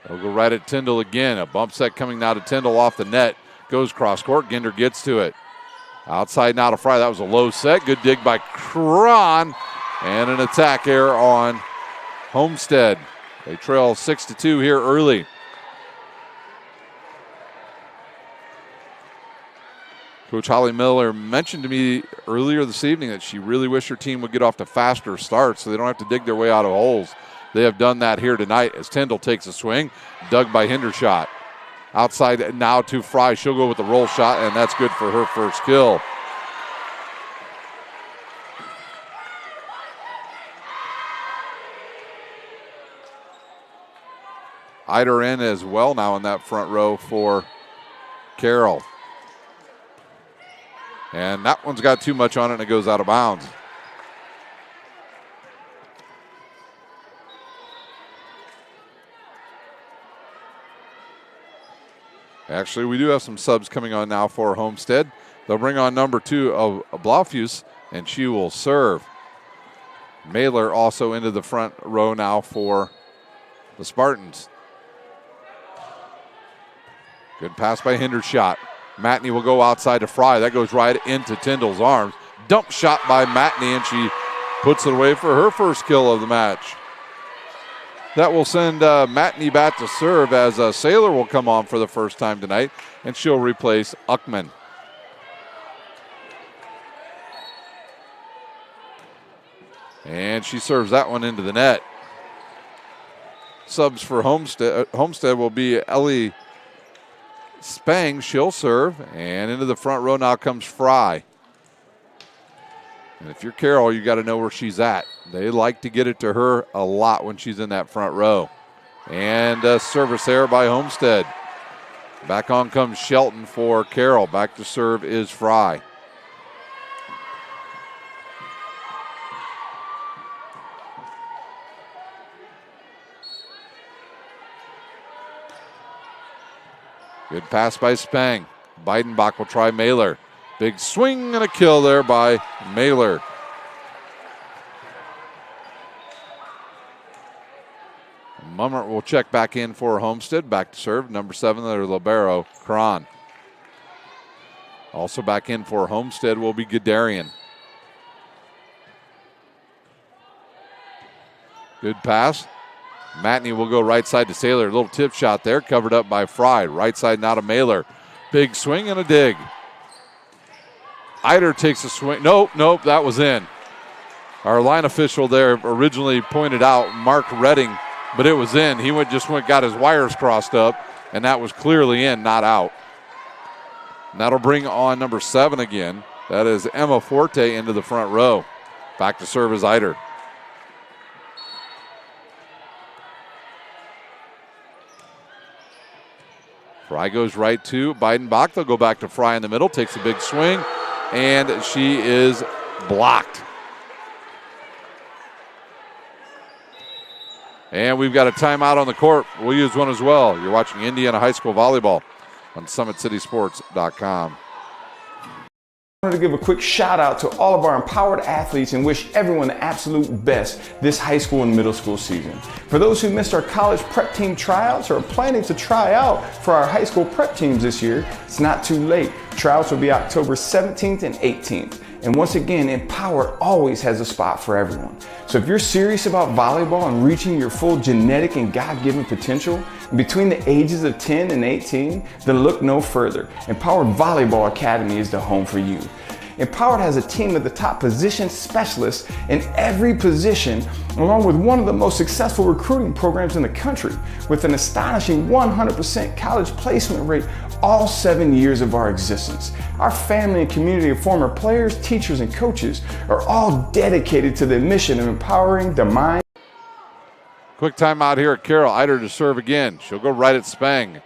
They'll go right at Tyndall again. A bump set coming now to Tyndall off the net. Goes cross court. Ginder gets to it. Outside now to Fry. That was a low set. Good dig by Cron. And an attack error on Homestead. They trail 6-2 here early. Coach Holly Miller mentioned to me earlier this evening that she really wished her team would get off to faster starts so they don't have to dig their way out of holes. They have done that here tonight as Tyndall takes a swing, dug by Hendershot. Outside now to Fry. She'll go with the roll shot, and that's good for her first kill. Eider in as well now in that front row for Carroll. And that one's got too much on it, and it goes out of bounds. Actually, we do have some subs coming on now for Homestead. They'll bring on number 2 of Blaufus, and she will serve. Mailer also into the front row now for the Spartans. Good pass by Hendershot. Matney will go outside to Fry. That goes right into Tyndall's arms. Dump shot by Matney, and she puts it away for her first kill of the match. That will send Matney back to serve as Saylor will come on for the first time tonight, and she'll replace Uckman. And she serves that one into the net. Subs for Homestead will be Ellie Spang. She'll serve, and into the front row now comes Fry. And if you're Carroll, you got to know where she's at. They like to get it to her a lot when she's in that front row. And a service error by Homestead. Back on comes Shelton for Carroll. Back to serve is Fry. Good pass by Spang. Beidenbach will try Mailer. Big swing and a kill there by Mailer. Mummert will check back in for Homestead. Back to serve, number 7, their libero, Cron. Also back in for Homestead will be Gadarian. Good pass. Mahoney will go right side to Saylor. A little tip shot there, covered up by Fry. Right side now to Mailer. Big swing and a dig. Eider takes a swing. Nope, that was in. Our line official there originally pointed out Mark Redding, but it was in. He got his wires crossed up, and that was clearly in, not out. And that'll bring on number 7 again. That is Emma Forte into the front row. Back to serve is Eider. Fry goes right to Beidenbach. They'll go back to Fry in the middle. Takes a big swing, and she is blocked. And we've got a timeout on the court. We'll use one as well. You're watching Indiana High School Volleyball on SummitCitySports.com. I wanted to give a quick shout out to all of our empowered athletes and wish everyone the absolute best this high school and middle school season. For those who missed our college prep team tryouts or are planning to try out for our high school prep teams this year, it's not too late. Tryouts will be October 17th and 18th. And once again, Empowered always has a spot for everyone. So if you're serious about volleyball and reaching your full genetic and God-given potential between the ages of 10 and 18, then look no further. Empowered Volleyball Academy is the home for you. Empowered has a team of the top position specialists in every position, along with one of the most successful recruiting programs in the country, with an astonishing 100% college placement rate all 7 years of our existence. Our family and community of former players, teachers, and coaches are all dedicated to the mission of empowering the mind. Quick timeout here at Carroll. Eider to serve again. She'll go right at Spang.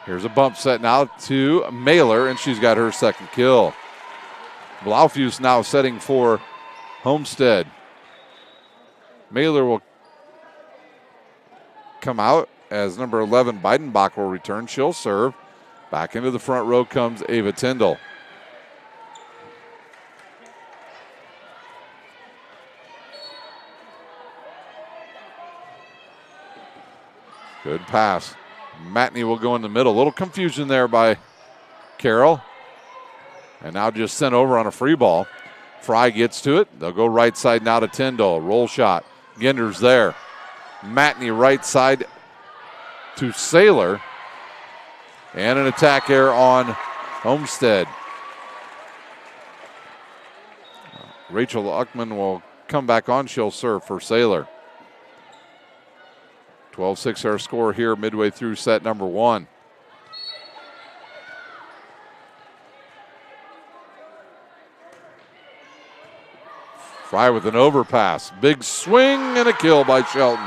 Here's a bump set now to Mailer, and she's got her second kill. Blaufus now setting for Homestead. Mailer will come out as number 11 Beidenbach will return. She'll serve. Back into the front row comes Ava Tyndall. Good pass. Mahoney will go in the middle. A little confusion there by Carroll. And now just sent over on a free ball. Fry gets to it. They'll go right side now to Tyndall. Roll shot. Ginder's there. Mahoney right side to Saylor. And an attack error on Homestead. Rachel Uckman will come back on. She'll serve for Saylor. 12-6 our score here midway through set number 1. Fry with an overpass. Big swing and a kill by Shelton.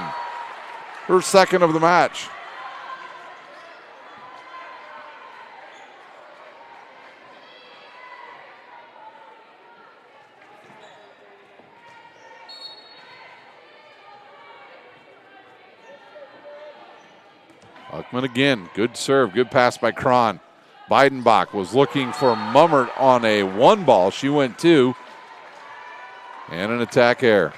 Her second of the match. Uckman again. Good serve. Good pass by Cron. Beidenbach was looking for Mummert on a 1 ball. She went 2. And an attack error.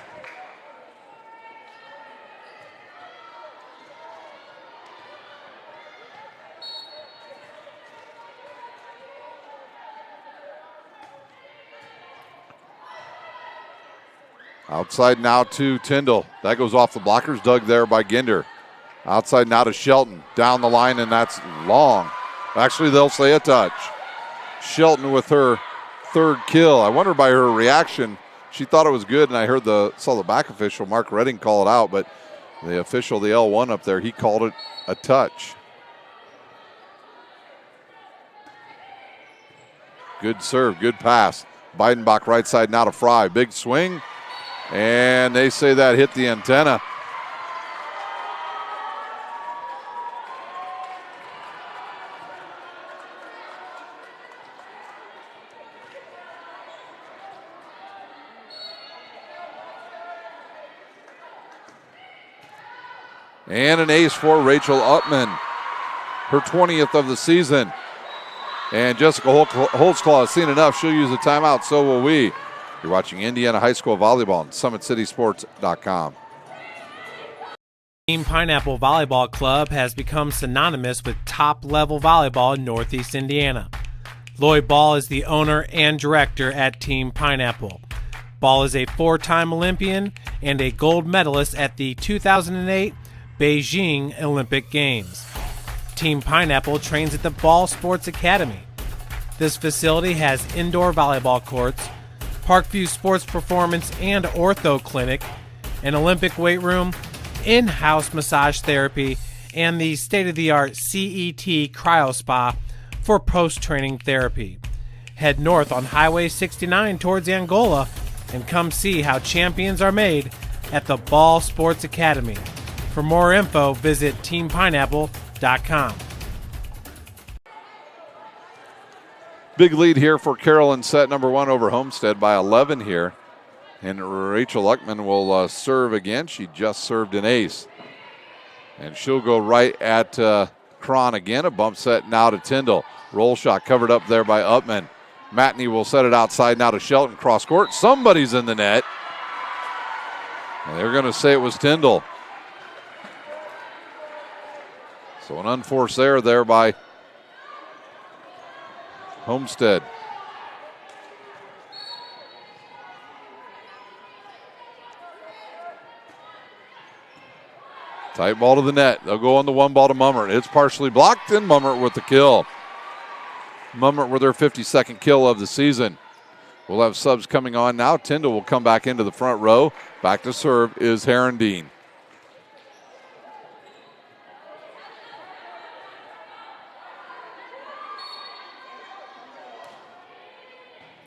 Outside now to Tyndall. That goes off the blockers. Dug there by Ginder. Outside now to Shelton. Down the line, and that's long. Actually, they'll say a touch. Shelton with her 3rd kill. I wonder by her reaction. She thought it was good, and I saw the back official, Mark Redding, call it out, but the official, the L1 up there, he called it a touch. Good serve, good pass. Beidenbach right side now to Fry. Big swing, and they say that hit the antenna. And an ace for Rachel Upman, her 20th of the season. And Jessica Holtzclaw has seen enough. She'll use a timeout, so will we. You're watching Indiana High School Volleyball on SummitCitySports.com. Team Pineapple Volleyball Club has become synonymous with top-level volleyball in Northeast Indiana. Lloyd Ball is the owner and director at Team Pineapple. Ball is a 4-time Olympian and a gold medalist at the 2008 Beijing Olympic Games. Team Pineapple trains at the Ball Sports Academy. This facility has indoor volleyball courts, Parkview Sports Performance and Ortho Clinic, an Olympic weight room, in-house massage therapy, and the state-of-the-art CET Cryo Spa for post-training therapy. Head north on Highway 69 towards Angola and come see how champions are made at the Ball Sports Academy. For more info, visit teampineapple.com. Big lead here for Carroll in set number 1 over Homestead by 11 here. And Rachel Luckman will serve again. She just served an ace. And she'll go right at Cron again. A bump set now to Tyndall. Roll shot covered up there by Upman. Mahoney will set it outside now to Shelton. Cross court. Somebody's in the net. And they're going to say it was Tyndall. So an unforced error there by Homestead. Tight ball to the net. They'll go on the one ball to Mummert. It's partially blocked, and Mummert with the kill. Mummert with her 52nd kill of the season. We'll have subs coming on now. Tyndall will come back into the front row. Back to serve is Herendeen.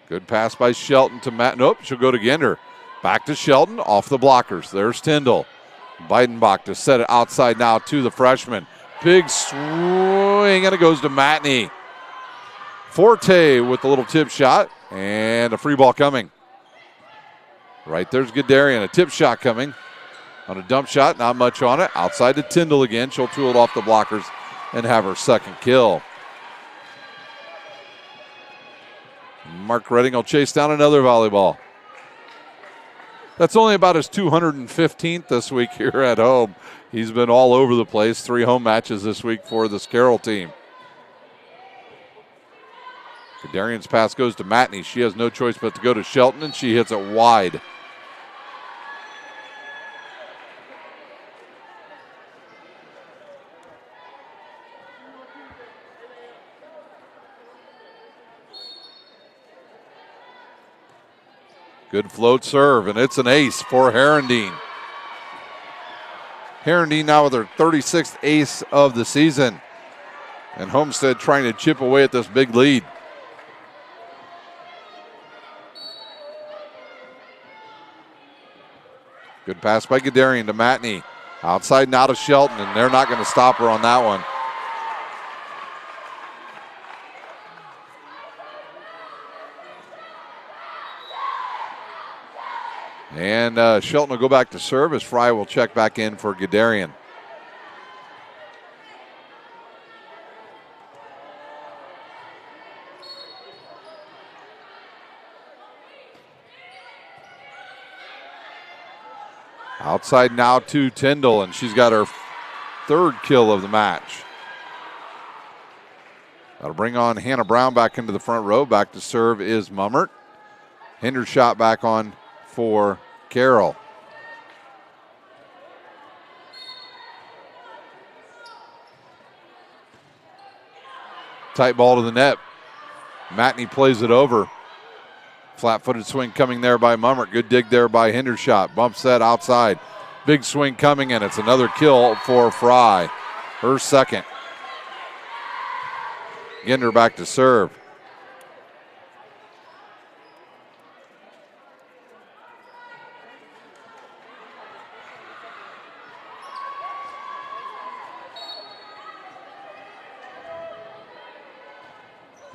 Good pass by Shelton to Matt. Nope, she'll go to Gender. Back to Shelton, off the blockers. There's Tyndall. Beidenbach to set it outside now to the freshman. Big swing, and it goes to Mahoney. Forte with the little tip shot, and a free ball coming. Right there's Gadarian, a tip shot coming. On a dump shot, not much on it. Outside to Tyndall again. She'll tool it off the blockers and have her second kill. Mark Redding will chase down another volleyball. That's only about his 215th this week here at home. He's been all over the place. 3 home matches this week for this Carroll team. Kadarian's pass goes to Mahoney. She has no choice but to go to Shelton, and she hits it wide. Good float serve, and it's an ace for Herendeen. Herendeen now with her 36th ace of the season. And Homestead trying to chip away at this big lead. Good pass by Gadarian to Mahoney. Outside now to Shelton, and they're not going to stop her on that one. And Shelton will go back to serve as Fry will check back in for Gadarian. Outside now to Tyndall, and she's got her 3rd kill of the match. That'll bring on Hannah Brown back into the front row. Back to serve is Mummert. Hindershot back on for Carroll. Tight ball to the net. Mahoney plays it over. Flat-footed swing coming there by Mummert. Good dig there by Hindershot. Bump set outside. Big swing coming, and it's another kill for Fry. Her second. Gender back to serve.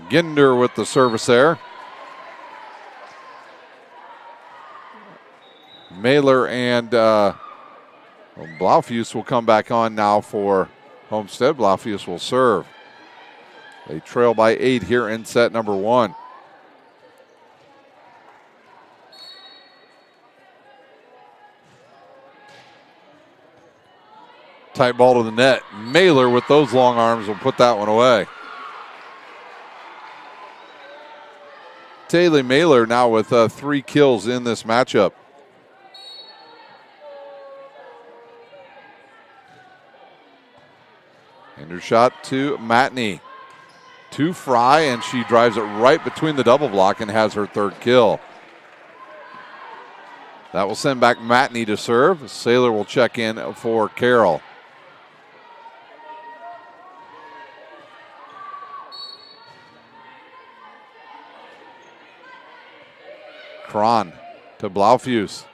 Gender with the service there. Mailer and Blaufus will come back on now for Homestead. Blaufus will serve. They trail by 8 here in set number 1. Tight ball to the net. Mailer with those long arms will put that one away. Taylor Mailer now with 3 kills in this matchup. Inner shot to Mahoney. To Fry, and she drives it right between the double block and has her third kill. That will send back Mahoney to serve. Saylor will check in for Carroll. Cron to Blaufus.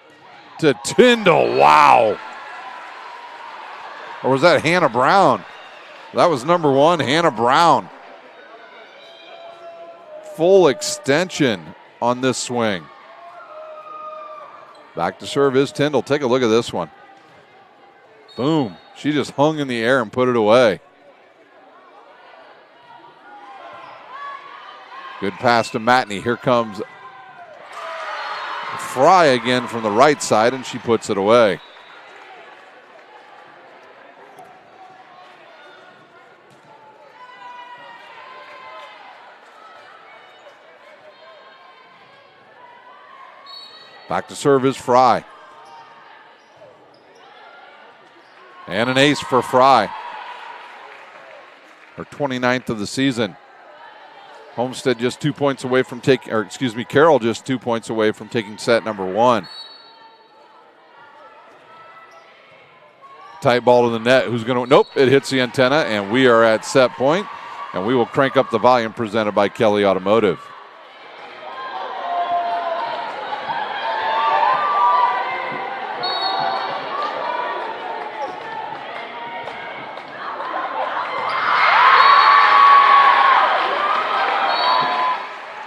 To Tyndall. Wow. Or was that Hannah Brown? That was number 1, Hannah Brown. Full extension on this swing. Back to serve is Tyndall. Take a look at this one. Boom. She just hung in the air and put it away. Good pass to Mahoney. Here comes Fry again from the right side, and she puts it away. Back to serve is Fry. And an ace for Fry. Her 29th of the season. Homestead just 2 points away from taking, or excuse me, Carroll just 2 points away from taking set number 1. Tight ball to the net. Who's going to, nope, it hits the antenna, and we are at set point, and we will crank up the volume presented by Kelly Automotive.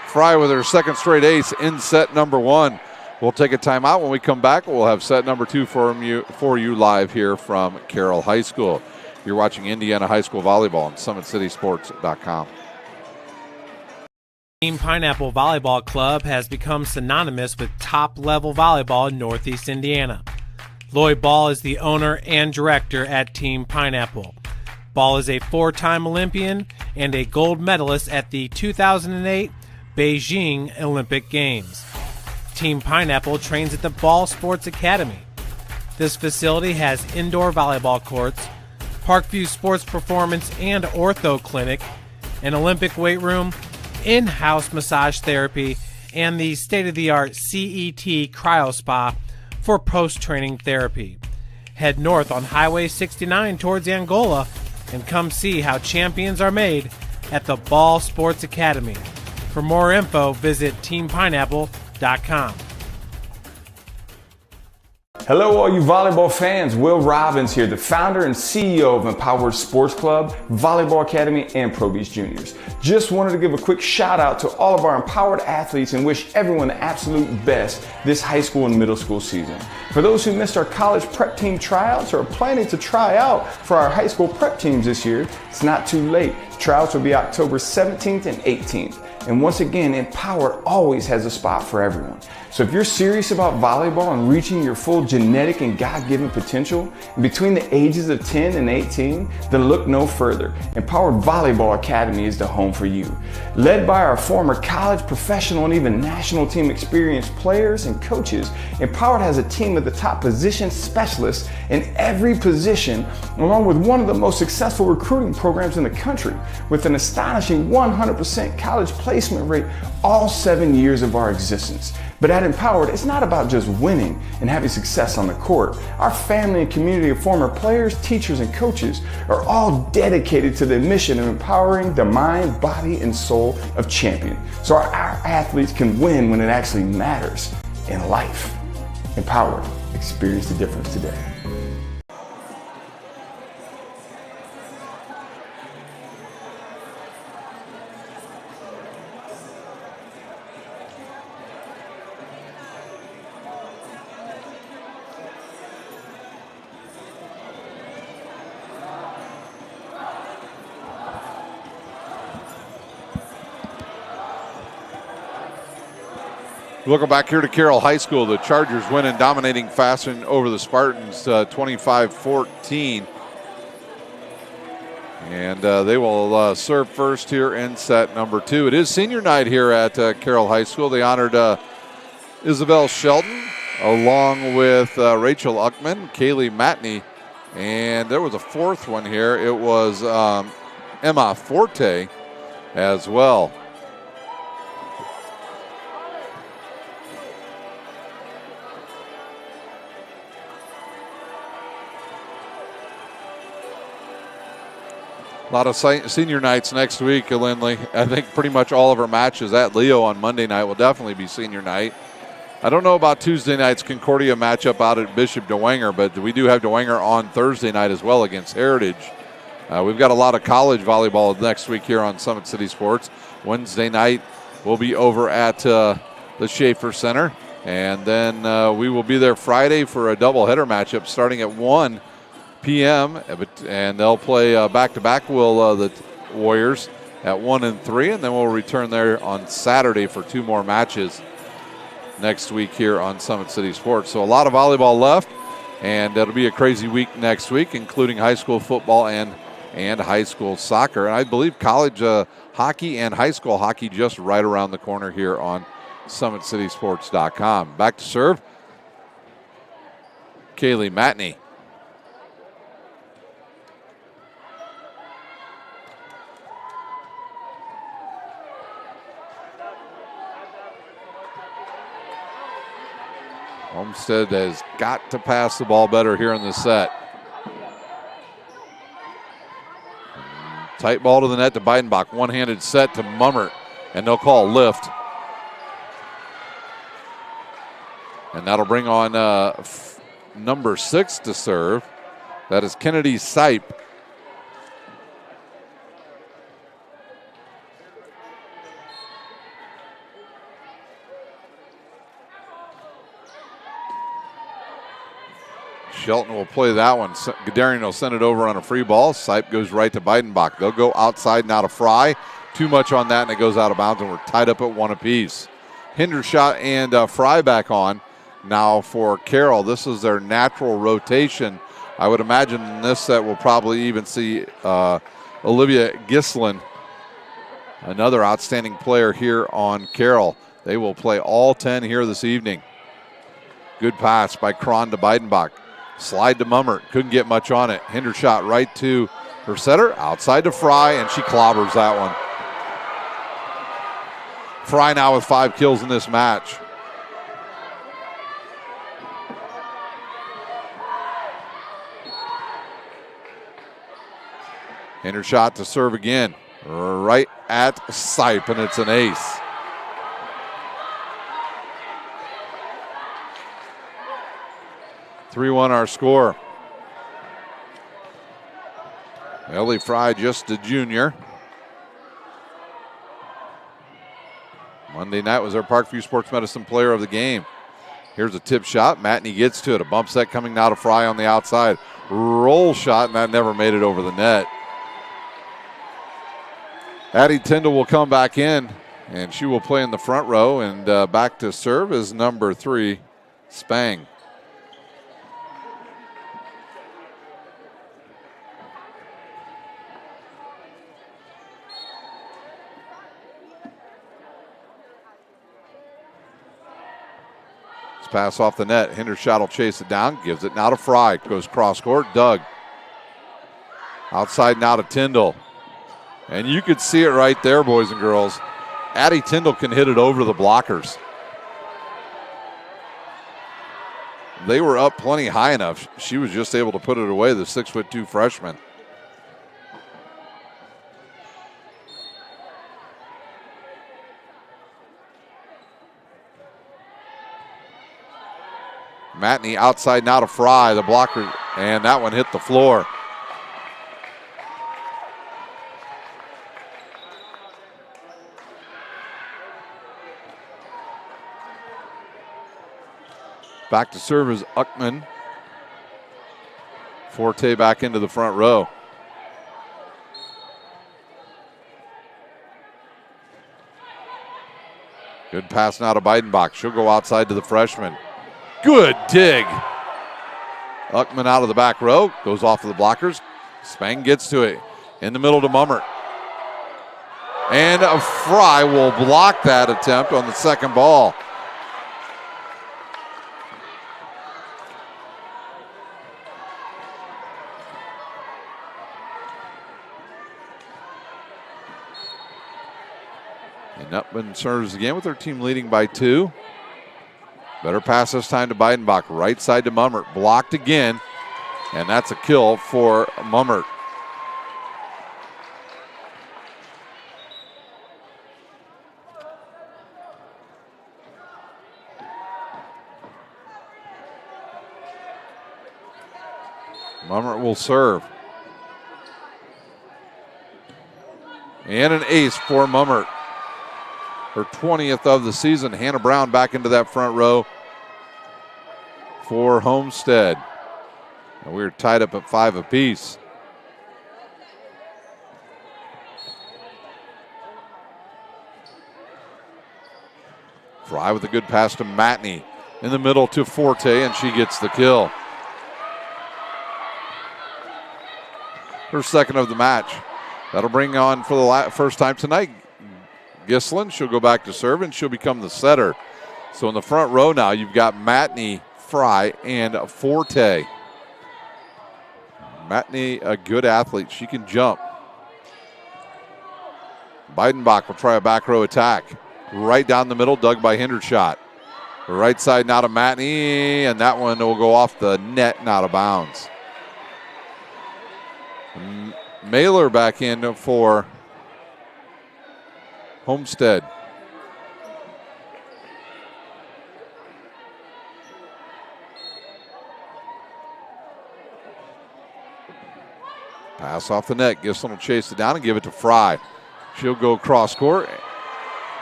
Fry with her second straight ace in set number 1. We'll take a timeout. When we come back, we'll have set number 2 for you live here from Carroll High School. You're watching Indiana High School Volleyball on SummitCitySports.com. Team Pineapple Volleyball Club has become synonymous with top-level volleyball in Northeast Indiana. Lloyd Ball is the owner and director at Team Pineapple. Ball is a 4-time Olympian and a gold medalist at the 2008 Beijing Olympic Games. Team Pineapple trains at the Ball Sports Academy. This facility has indoor volleyball courts, Parkview Sports Performance and Ortho Clinic, an Olympic weight room, in-house massage therapy, and the state-of-the-art CET Cryo Spa for post-training therapy. Head north on Highway 69 towards Angola and come see how champions are made at the Ball Sports Academy. For more info, visit teampineapple.com. Hello, all you volleyball fans. Will Robbins here, the founder and CEO of Empowered Sports Club, Volleyball Academy, and Pro Beach Juniors. Just wanted to give a quick shout out to all of our empowered athletes and wish everyone the absolute best this high school and middle school season. For those who missed our college prep team tryouts or are planning to try out for our high school prep teams this year, it's not too late. Tryouts will be October 17th and 18th. And once again, Empowered always has a spot for everyone. So if you're serious about volleyball and reaching your full genetic and God-given potential between the ages of 10 and 18, then look no further. Empowered Volleyball Academy is the home for you. Led by our former college, professional, and even national team experienced players and coaches, Empowered has a team of the top position specialists in every position, along with one of the most successful recruiting programs in the country, with an astonishing 100% college placement rate all 7 years of our existence. But at Empowered, it's not about just winning and having success on the court. Our family and community of former players, teachers, and coaches are all dedicated to the mission of empowering the mind, body, and soul of champions, so our athletes can win when it actually matters in life. Empowered. Experience the difference today. Welcome back here to Carroll High School. The Chargers win in dominating fashion over the Spartans, 25-14. And they will serve first here in set number 2. It is senior night here at Carroll High School. They honored Isabel Shelton along with Rachel Uckman, Kaylee Matney, And there was a fourth one here. It was Emma Forte as well. A lot of senior nights next week, Lindley. I think pretty much all of our matches at Leo on Monday night will definitely be senior night. I don't know about Tuesday night's Concordia matchup out at Bishop DeWanger, but we do have DeWanger on Thursday night as well against Heritage. We've got a lot of college volleyball next week here on Summit City Sports. Wednesday night we'll be over at the Schaefer Center, and then we will be there Friday for a doubleheader matchup starting at 1 p.m. and they'll play back-to-back. The Warriors at 1 and 3, and then we'll return there on Saturday for 2 more matches next week here on Summit City Sports. So a lot of volleyball left, and it'll be a crazy week next week, including high school football and high school soccer. And I believe college hockey and high school hockey just right around the corner here on SummitCitySports.com. Back to serve, Kaylee Matney. Homestead has got to pass the ball better here in the set. Tight ball to the net to Beidenbach. One-handed set to Mummert, and they'll call lift. And that'll bring on number 6 to serve. That is Kennedy Sipe. Shelton will play that one. Gadarian will send it over on a free ball. Sipe goes right to Beidenbach. They'll go outside now to Fry. Too much on that, and it goes out of bounds, and we're tied up at 1 apiece. Hindershot and Fry back on now for Carroll. This is their natural rotation. I would imagine in this set we'll probably even see Olivia Gislin, another outstanding player here on Carroll. They will play all 10 here this evening. Good pass by Cron to Beidenbach. Slide to Mummert. Couldn't get much on it. Hindershot right to her setter. Outside to Fry, and she clobbers that one. Fry now with 5 kills in this match. Hindershot to serve again. Right at Sipe, and it's an ace. (3-1) our score. Ellie Fry, just a junior. Monday night was our Parkview Sports Medicine player of the game. Here's a tip shot. Matney gets to it. A bump set coming now to Fry on the outside. Roll shot, and that never made it over the net. Addie Tyndall will come back in, and she will play in the front row. And back to serve is number 3, Spang. Pass off the net. Hindershot will chase it down. Gives it now to Fry. Goes cross court. Doug. Outside now to Tyndall. And you could see it right there, boys and girls. Addie Tyndall can hit it over the blockers. They were up plenty high enough. She was just able to put it away, the 6'2" freshman. Matney outside now to Fry, the blocker, and that one hit the floor. Back to serve is Uckman. Forte back into the front row. Good pass now to Beidenbach. She'll go outside to the freshman. Good dig. Uckman out of the back row. Goes off of the blockers. Spang gets to it. In the middle to Mummert. And Fry will block that attempt on the second ball. Nutman serves again with her team leading by 2. Better pass this time to Beidenbach. Right side to Mummert. Blocked again. And that's a kill for Mummert. Mummert will serve. And an ace for Mummert. Her 20th of the season. Hannah Brown back into that front row for Homestead. And we're tied up at 5 apiece. Fry with a good pass to Matney. In the middle to Forte, and she gets the kill. Her second of the match. That'll bring on for the first time tonight Gislin. She'll go back to serve, and she'll become the setter. So in the front row now, you've got Matney, Fry, and Forte. Matney, a good athlete. She can jump. Beidenbach will try a back row attack. Right down the middle, dug by Hindershot. The right side now to Matney, and that one will go off the net and out of bounds. Mailer back in for Homestead. Pass off the net. Gislin will chase it down and give it to Fry. She'll go cross court,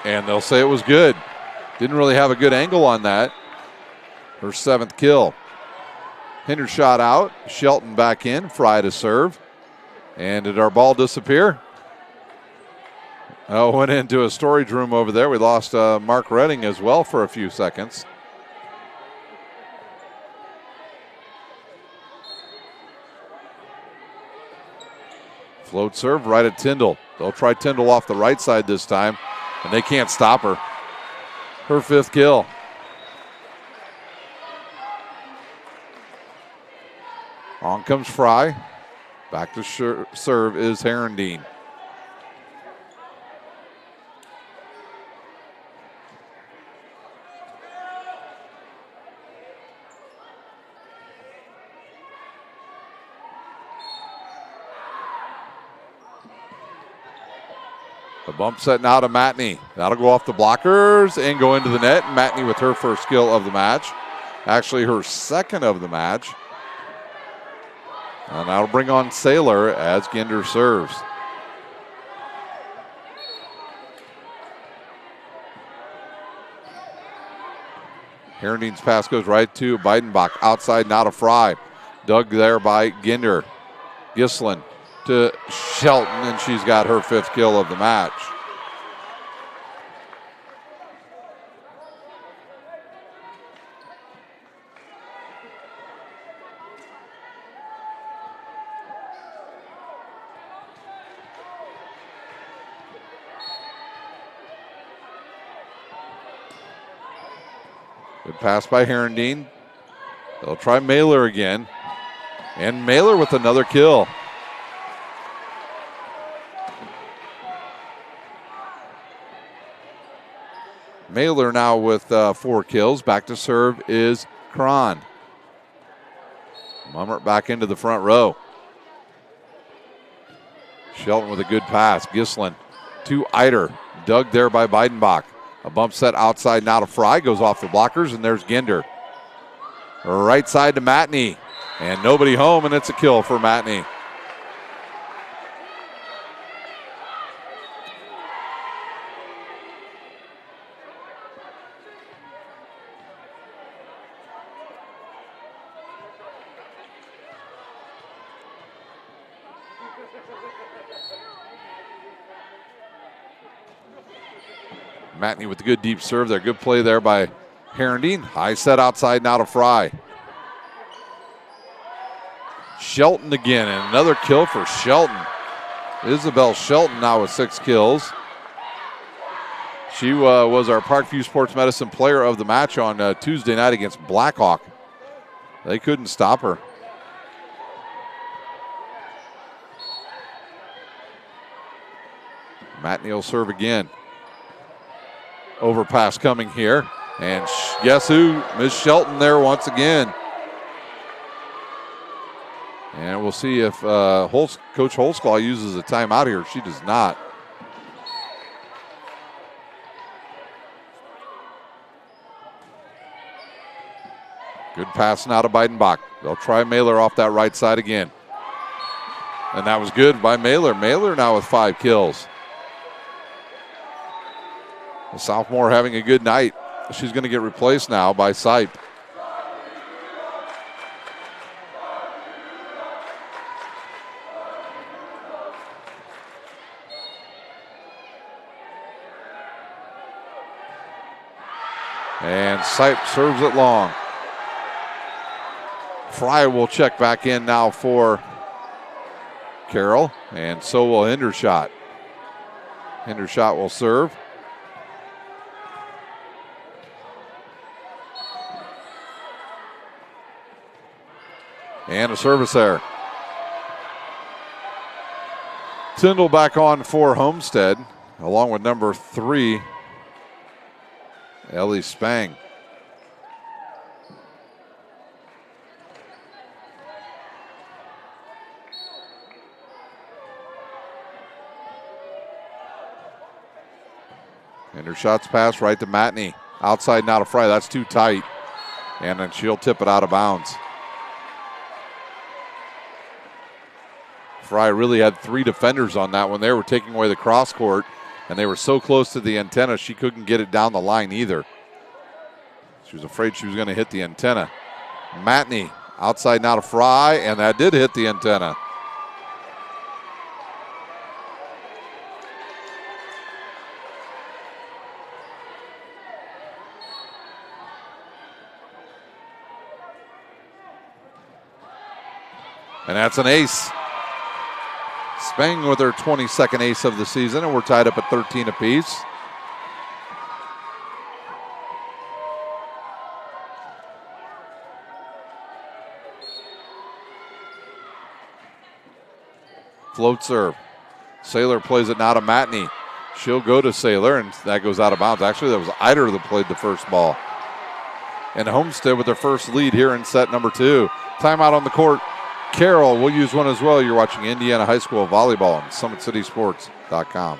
and they'll say it was good. Didn't really have a good angle on that. Her 7th kill. Hindershot out. Shelton back in. Fry to serve. And did our ball disappear? Oh, went into a storage room over there. We lost Mark Redding as well for a few seconds. Float serve right at Tyndall. They'll try Tyndall off the right side this time, and they can't stop her. Her 5th kill. On comes Fry. Back to serve is Herendeen. The bump set now to Matney. That'll go off the blockers and go into the net. Matney with her first kill of the match. Actually, her second of the match. And that'll bring on Saylor as Ginder serves. Herendeen's pass goes right to Beidenbach. Outside now to Fry. Dug there by Ginder. Gislin to Shelton, and she's got her 5th kill of the match. Good pass by Herendeen. They'll try Mailer again. And Mailer with another kill. Mailer now with 4 kills. Back to serve is Cron. Mummert back into the front row. Shelton with a good pass. Gislin to Eider. Dug there by Beidenbach. A bump set outside now to Fry. Goes off the blockers, and there's Ginder. Right side to Matney. And nobody home, and it's a kill for Matney. Matney with the good deep serve there. Good play there by Herendeen. High set outside now to Fry. Shelton again, and another kill for Shelton. Isabel Shelton now with 6 kills. She was our Parkview Sports Medicine player of the match on Tuesday night against Blackhawk. They couldn't stop her. Matney will serve again. Overpass coming here. And guess who? Miss Shelton there once again. And we'll see if Coach Holsclaw uses a timeout here. She does not. Good pass now to Beidenbach. They'll try Mailer off that right side again. And that was good by Mailer. Mailer now with 5 kills. The sophomore having a good night. She's going to get replaced now by Sipe. And Sipe serves it long. Fry will check back in now for Carroll, and so will Hendershot. Hendershot will serve. And a service there. Tyndall back on for Homestead, along with number 3, Ellie Spang. And her shots pass right to Matney. Outside now to Fry. That's too tight. And then she'll tip it out of bounds. Fry really had 3 defenders on that one. They were taking away the cross court, and they were so close to the antenna she couldn't get it down the line either. She was afraid she was going to hit the antenna. Matney outside now to Fry, and that did hit the antenna. And that's an ace. Spang with her 22nd ace of the season, and we're tied up at 13 apiece. Float serve. Saylor plays it now to Matney. She'll go to Saylor, and that goes out of bounds. Actually, that was Eider that played the first ball. And Homestead with their first lead here in set number 2. Timeout on the court. Carroll will use one as well. You're watching Indiana High School Volleyball on SummitCitySports.com.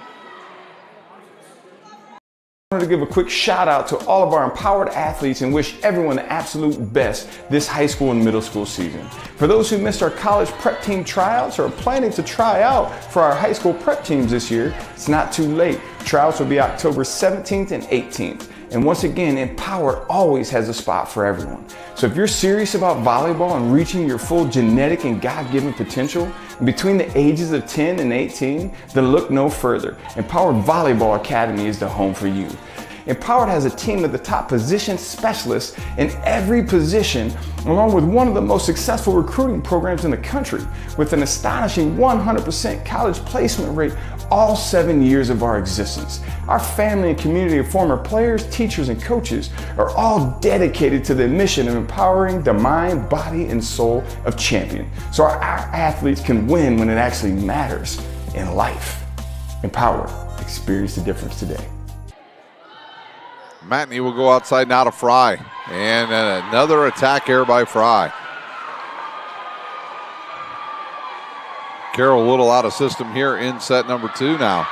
I wanted to give a quick shout out to all of our empowered athletes and wish everyone the absolute best this high school and middle school season. For those who missed our college prep team tryouts or are planning to try out for our high school prep teams this year, it's not too late. Tryouts will be October 17th and 18th. And once again, Empowered always has a spot for everyone. So if you're serious about volleyball and reaching your full genetic and God-given potential between the ages of 10 and 18, then look no further. Empowered Volleyball Academy is the home for you. Empowered has a team of the top position specialists in every position, along with one of the most successful recruiting programs in the country, with an astonishing 100% college placement rate all 7 years of our existence. Our family and community of former players, teachers, and coaches are all dedicated to the mission of empowering the mind, body, and soul of champion, so our athletes can win when it actually matters in life. Empowered. Experience the difference today. Matney will go outside now to Fry. And another attack error by Fry. Carroll a little out of system here in set number 2 now.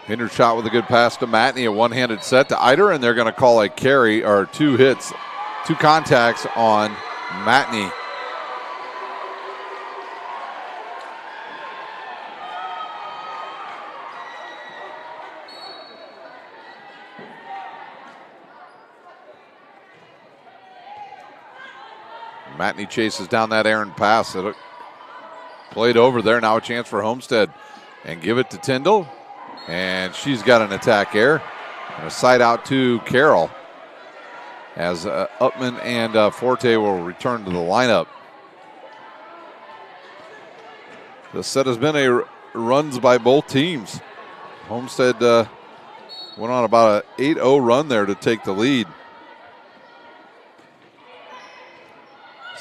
Hendershot with a good pass to Matney, a one-handed set to Eider, and they're going to call a carry, or 2 hits, 2 contacts on Matney. Matney chases down that errant pass. It played over there. Now a chance for Homestead. And give it to Tyndall. And she's got an attack error. And a side out to Carroll. As Upman and Forte will return to the lineup. The set has been a runs by both teams. Homestead went on about an 8-0 run there to take the lead.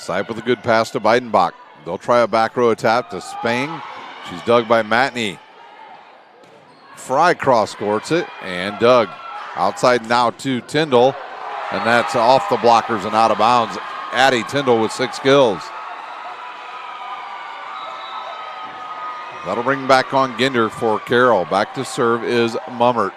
Sipe with a good pass to Beidenbach. They'll try a back row attack to Spang. She's dug by Mahoney. Fry cross courts it and dug. Outside now to Tyndall, and that's off the blockers and out of bounds. Addie Tyndall with 6 kills. That'll bring back on Ginder for Carroll. Back to serve is Mummert.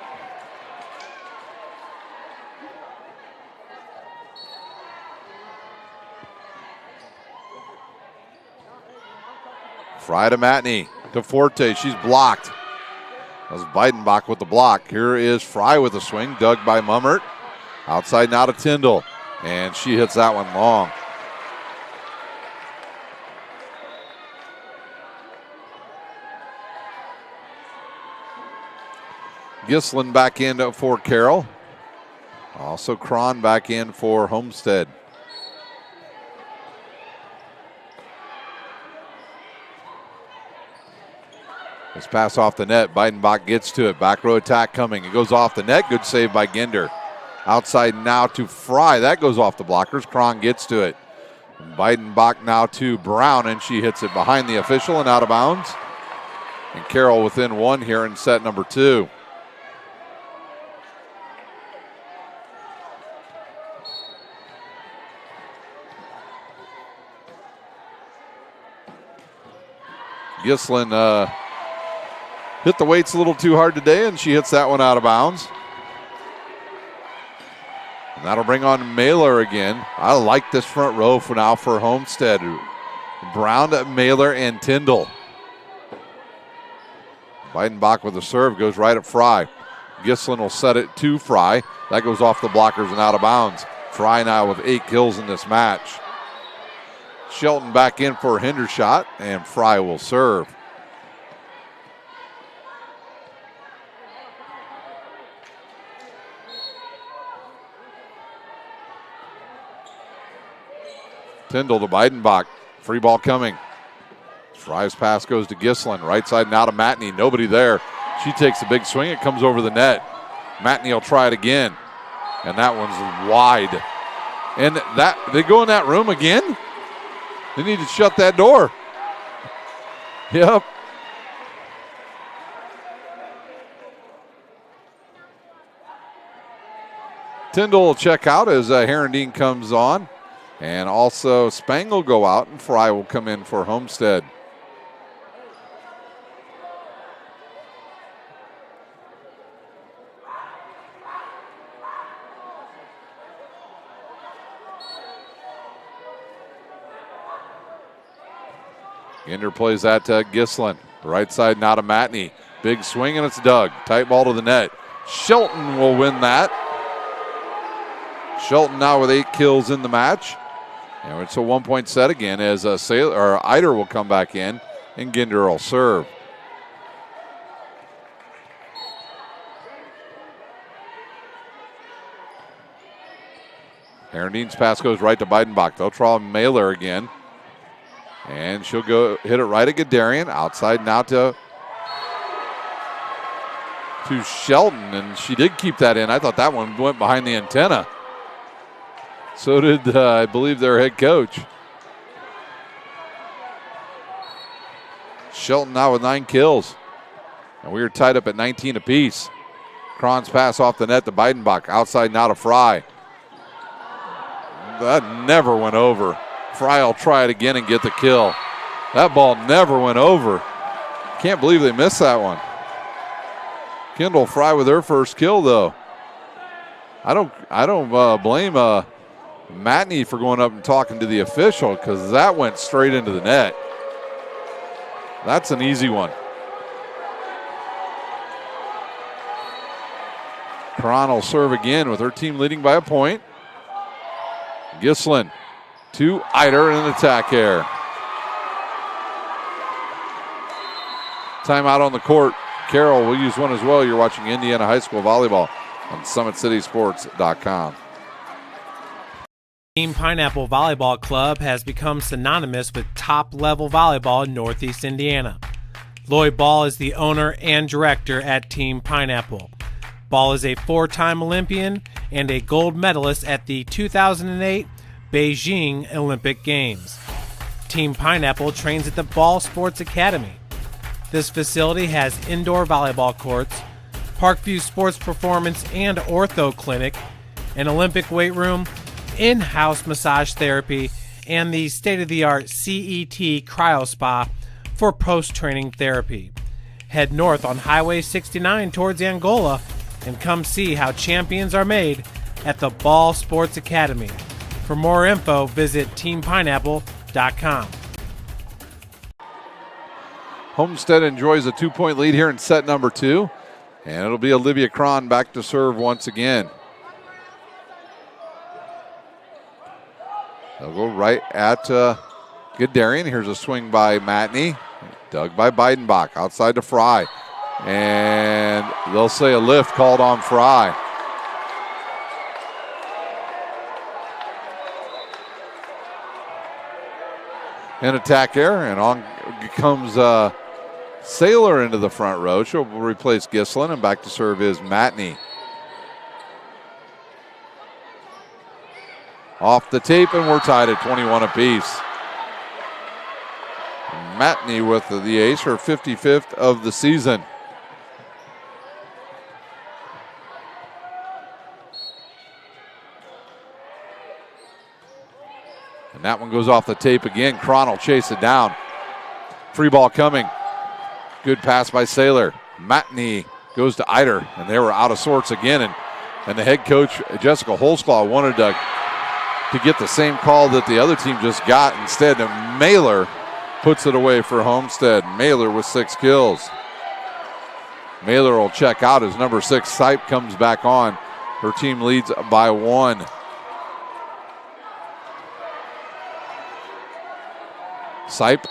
Fry to Mahoney, to Forte. She's blocked. That was Beidenbach with the block. Here is Fry with a swing, dug by Mummert. Outside now to Tyndall, and she hits that one long. Gislin back in for Carroll. Also Cron back in for Homestead. This pass off the net. Beidenbach gets to it. Back row attack coming. It goes off the net. Good save by Ginder. Outside now to Fry. That goes off the blockers. Cron gets to it. Beidenbach now to Brown, and she hits it behind the official and out of bounds. And Carroll within 1 here in set number 2. Gislin hit the weights a little too hard today, and she hits that one out of bounds. And that'll bring on Mailer again. I like this front row for now for Homestead. Brown, Mailer, and Tyndall. Beidenbach with the serve, goes right at Fry. Gislin will set it to Fry. That goes off the blockers and out of bounds. Fry now with 8 kills in this match. Shelton back in for a hinder shot, and Fry will serve. Tyndall to Beidenbach. Free ball coming. Fry's pass goes to Gislin. Right side now to Mahoney. Nobody there. She takes a big swing. It comes over the net. Mahoney will try it again. And that one's wide. And that they go in that room again? They need to shut that door. Yep. Tyndall will check out as Herendeen comes on. And also Spang will go out and Fry will come in for Homestead. Ginder plays that to Gislin. Right side now to Mahoney. Big swing and it's dug. Tight ball to the net. Shelton will win that. Shelton now with 8 kills in the match. And it's a 1-point set again as Eider will come back in and Ginder will serve. Herendeen's pass goes right to Beidenbach. They'll try Mailer again. And she'll go hit it right at Gadarian. Outside now to Shelton. And she did keep that in. I thought that one went behind the antenna. So did, I believe, their head coach. Shelton now with 9 kills. And we are tied up at 19 apiece. Cron's pass off the net to Beidenbach. Outside now to Fry. That never went over. Fry will try it again and get the kill. That ball never went over. Can't believe they missed that one. Kendall Fry with her first kill, though. I don't blame Mahoney for going up and talking to the official because that went straight into the net. That's an easy one. Cron will serve again with her team leading by a point. Gislin to Eider in an attack here. Timeout on the court. Carroll will use one as well. You're watching Indiana High School Volleyball on SummitCitySports.com. Team Pineapple Volleyball Club has become synonymous with top-level volleyball in Northeast Indiana. Lloyd Ball is the owner and director at Team Pineapple. Ball is a 4-time Olympian and a gold medalist at the 2008 Beijing Olympic Games. Team Pineapple trains at the Ball Sports Academy. This facility has indoor volleyball courts, Parkview Sports Performance and Ortho Clinic, an Olympic weight room, in-house massage therapy, and the state-of-the-art CET Cryo Spa for post-training therapy. Head north on Highway 69 towards Angola and come see how champions are made at the Ball Sports Academy. For more info, visit teampineapple.com. Homestead enjoys a 2-point lead here in set number 2. And it'll be Olivia Cron back to serve once again. They'll go right at Guderian. Here's a swing by Matney. Dug by Beidenbach. Outside to Fry. And they'll say a lift called on Fry. An attack there. And on comes Saylor into the front row. She'll replace Gislin, and back to serve is Matney. Off the tape, and we're tied at 21 apiece. Matney with the ace, her 55th of the season. And that one goes off the tape again. Cron will chase it down. Free ball coming. Good pass by Saylor. Matney goes to Eider, and they were out of sorts again. And the head coach, Jessica Holzclaw, wanted to get the same call that the other team just got. Instead, Mailer puts it away for Homestead. Mailer with 6 kills. Mailer will check out as number 6, Sipe, comes back on. Her team leads by 1. Sipe.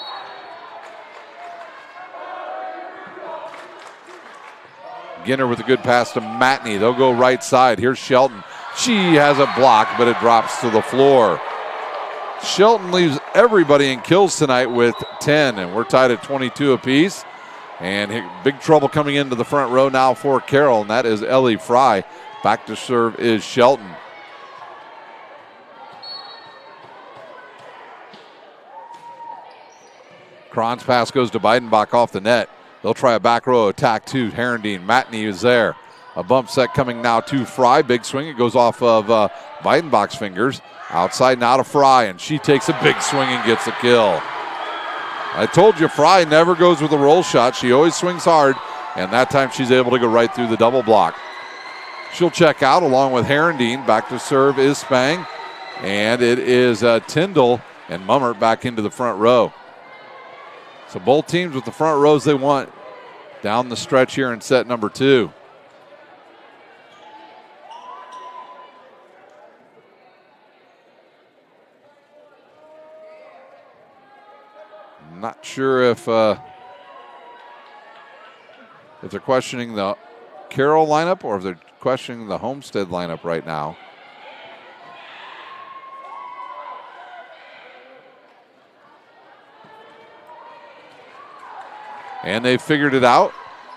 Ginner with a good pass to Matney. They'll go right side. Here's Shelton. She has a block, but it drops to the floor. Shelton leaves everybody in kills tonight with 10, and we're tied at 22 apiece. And big trouble coming into the front row now for Carroll, and that is Ellie Fry. Back to serve is Shelton. Cron's pass goes to Beidenbach off the net. They'll try a back row attack to Herendeen. Matney is there. A bump set coming now to Fry. Big swing. It goes off of Beidenbach's fingers. Outside now to Fry, and she takes a big swing and gets a kill. I told you, Fry never goes with a roll shot. She always swings hard, and that time she's able to go right through the double block. She'll check out along with Herendeen. Back to serve is Spang, and it is Tyndall and Mummert back into the front row. So both teams with the front rows they want down the stretch here in set number 2. Not sure if they're questioning the Carroll lineup or if they're questioning the Homestead lineup right now. And they figured it out.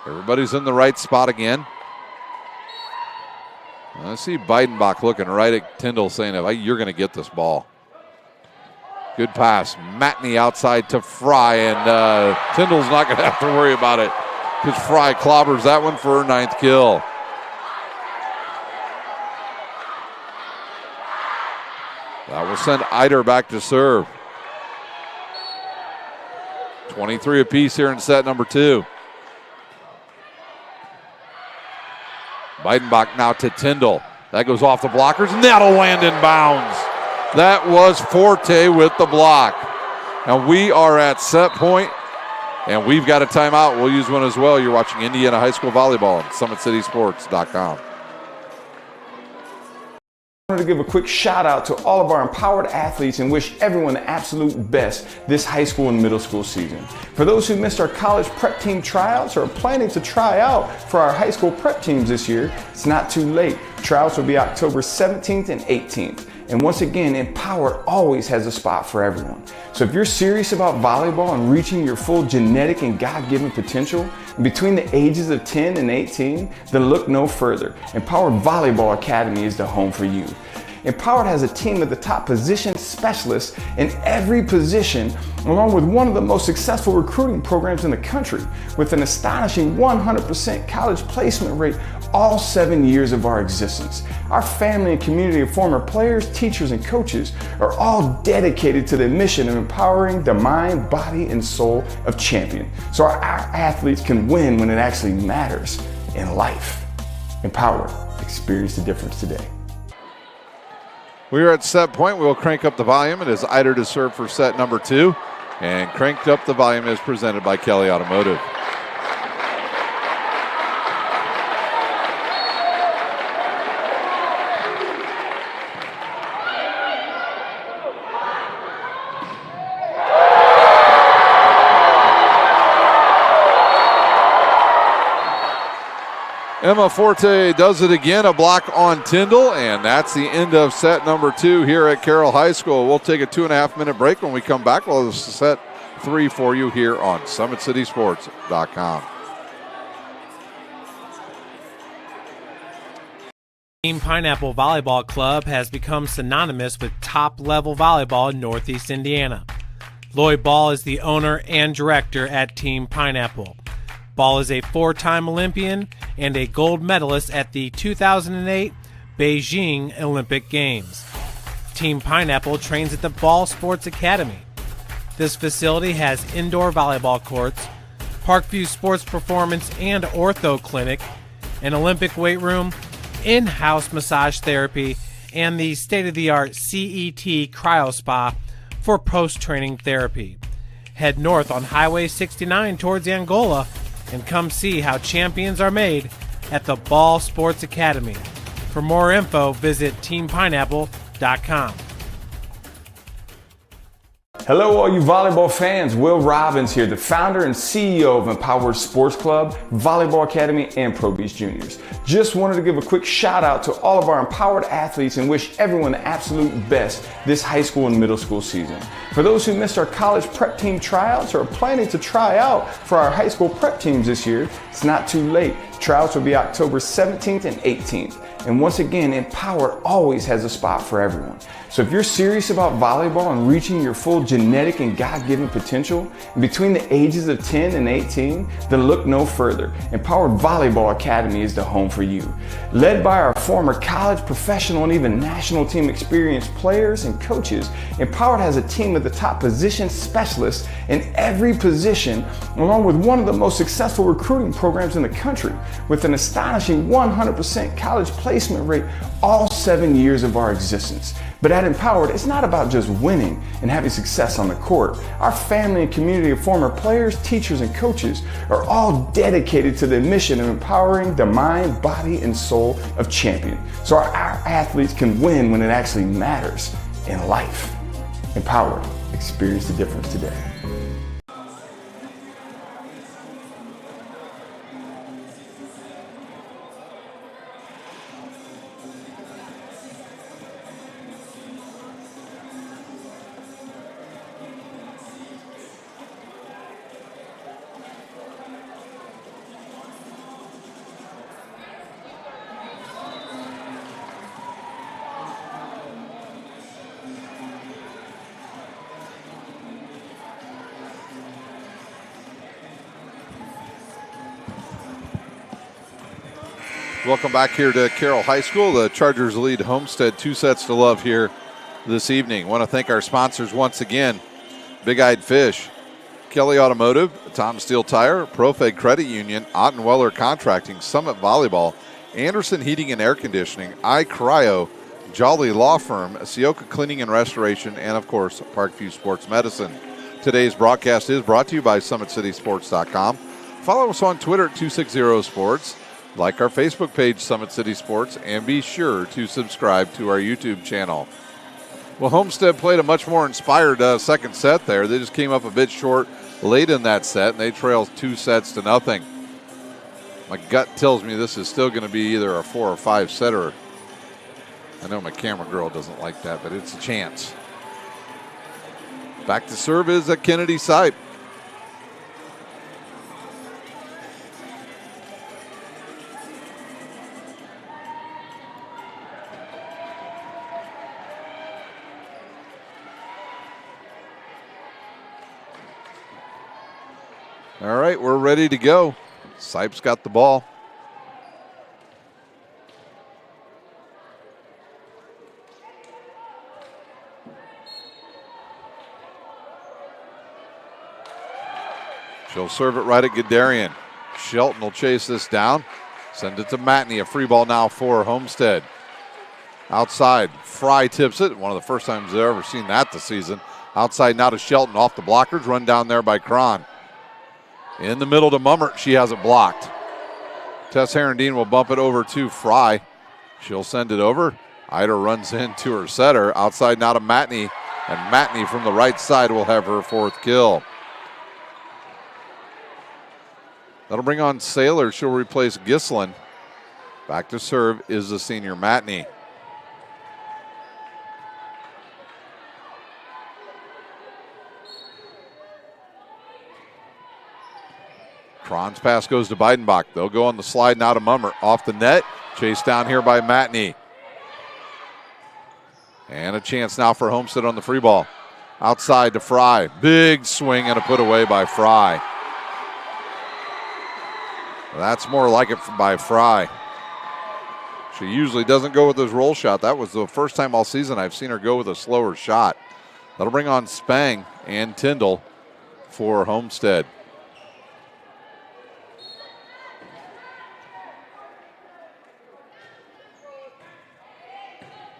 Everybody's in the right spot again. I see Beidenbach looking right at Tyndall saying, you're going to get this ball. Good pass. Matney outside to Fry, and Tyndall's not going to have to worry about it because Fry clobbers that one for her 9th kill. That will send Eider back to serve. 23 apiece here in set number 2. Beidenbach now to Tyndall. That goes off the blockers, and that'll land in bounds. That was Forte with the block. And we are at set point, and we've got a timeout. We'll use one as well. You're watching Indiana High School Volleyball on SummitCitySports.com. I wanted to give a quick shout out to all of our empowered athletes and wish everyone the absolute best this high school and middle school season. For those who missed our college prep team tryouts or are planning to try out for our high school prep teams this year, it's not too late. Tryouts will be October 17th and 18th. And once again, Empowered always has a spot for everyone. So if you're serious about volleyball and reaching your full genetic and God-given potential between the ages of 10 and 18, then look no further. Empowered Volleyball Academy is the home for you. Empowered has a team of the top position specialists in every position, along with one of the most successful recruiting programs in the country, with an astonishing 100% college placement rate all 7 years of our existence. Our family and community of former players, teachers, and coaches are all dedicated to the mission of empowering the mind, body, and soul of champion, so our athletes can win when it actually matters in life. Empowered. Experience the difference today. We are at set point. We'll crank up the volume. It is Eider to serve for set number 2. And cranked up the volume is presented by Kelly Automotive. Emma Forte does it again, a block on Tyndall, and that's the end of set number 2 here at Carroll High School. We'll take a 2.5-minute break. When we come back, we'll have set 3 for you here on SummitCitySports.com. Team Pineapple Volleyball Club has become synonymous with top-level volleyball in Northeast Indiana. Lloyd Ball is the owner and director at Team Pineapple. Ball is a 4-time Olympian and a gold medalist at the 2008 Beijing Olympic Games. Team Pineapple trains at the Ball Sports Academy. This facility has indoor volleyball courts, Parkview Sports Performance and Ortho Clinic, an Olympic weight room, in-house massage therapy, and the state-of-the-art CET Cryo Spa for post-training therapy. Head north on Highway 69 towards Angola and come see how champions are made at the Ball Sports Academy. For more info, visit teampineapple.com. Hello, all you volleyball fans. Will Robbins here, the founder and CEO of Empowered Sports Club, Volleyball Academy, and Pro Beach Juniors. Just wanted to give a quick shout out to all of our empowered athletes and wish everyone the absolute best this high school and middle school season. For those who missed our college prep team tryouts or are planning to try out for our high school prep teams this year, it's not too late. Tryouts will be October 17th and 18th. And once again, Empowered always has a spot for everyone. So if you're serious about volleyball and reaching your full genetic and God-given potential between the ages of 10 and 18, then look no further. Empowered Volleyball Academy is the home for you. Led by our former college, professional, and even national team experienced players and coaches, Empowered has a team of the top position specialists in every position, along with one of the most successful recruiting programs in the country, with an astonishing 100% college placement rate all 7 years of our existence. But at Empowered, it's not about just winning and having success on the court. Our family and community of former players, teachers, and coaches are all dedicated to the mission of empowering the mind, body, and soul of champion, so our athletes can win when it actually matters in life. Empowered. Experience the difference today. Welcome back here to Carroll High School. The Chargers lead Homestead 2-0 here this evening. Want to thank our sponsors once again. Big Eyed Fish, Kelly Automotive, Tom Steel Tire, ProFed Credit Union, Ottenweller Contracting, Summit Volleyball, Anderson Heating and Air Conditioning, iCryo, Jolly Law Firm, Sioka Cleaning and Restoration, and of course, Parkview Sports Medicine. Today's broadcast is brought to you by SummitCitySports.com. Follow us on Twitter at 260sports. Like our Facebook page, Summit City Sports, and be sure to subscribe to our YouTube channel. Well, Homestead played a much more inspired second set there. They just came up a bit short late in that set, and they trailed 2-0. My gut tells me this is still going to be either a 4 or 5 setter. I know my camera girl doesn't like that, but it's a chance. Back to serve is Kennedy Sipe. All right, we're ready to go. Sipes got the ball. She'll serve it right at Gadarian. Shelton will chase this down. Send it to Mahoney. A free ball now for Homestead. Outside, Fry tips it. One of the first times they've ever seen that this season. Outside now to Shelton. Off the blockers. Run down there by Cron. In the middle to Mummert. She has it blocked. Tess Herendeen will bump it over to Fry. She'll send it over. Ida runs into her setter. Outside now to Mahoney. And Mahoney from the right side will have her fourth kill. That'll bring on Saylor. She'll replace Gislin. Back to serve is the senior Mahoney. Cron's pass goes to Beidenbach. They'll go on the slide now to Mummert. Off the net. Chased down here by Mahoney. And a chance now for Homestead on the free ball. Outside to Fry. Big swing and a put away by Fry. That's more like it by Fry. She usually doesn't go with his roll shot. That was the first time all season I've seen her go with a slower shot. That'll bring on Spang and Tyndall for Homestead.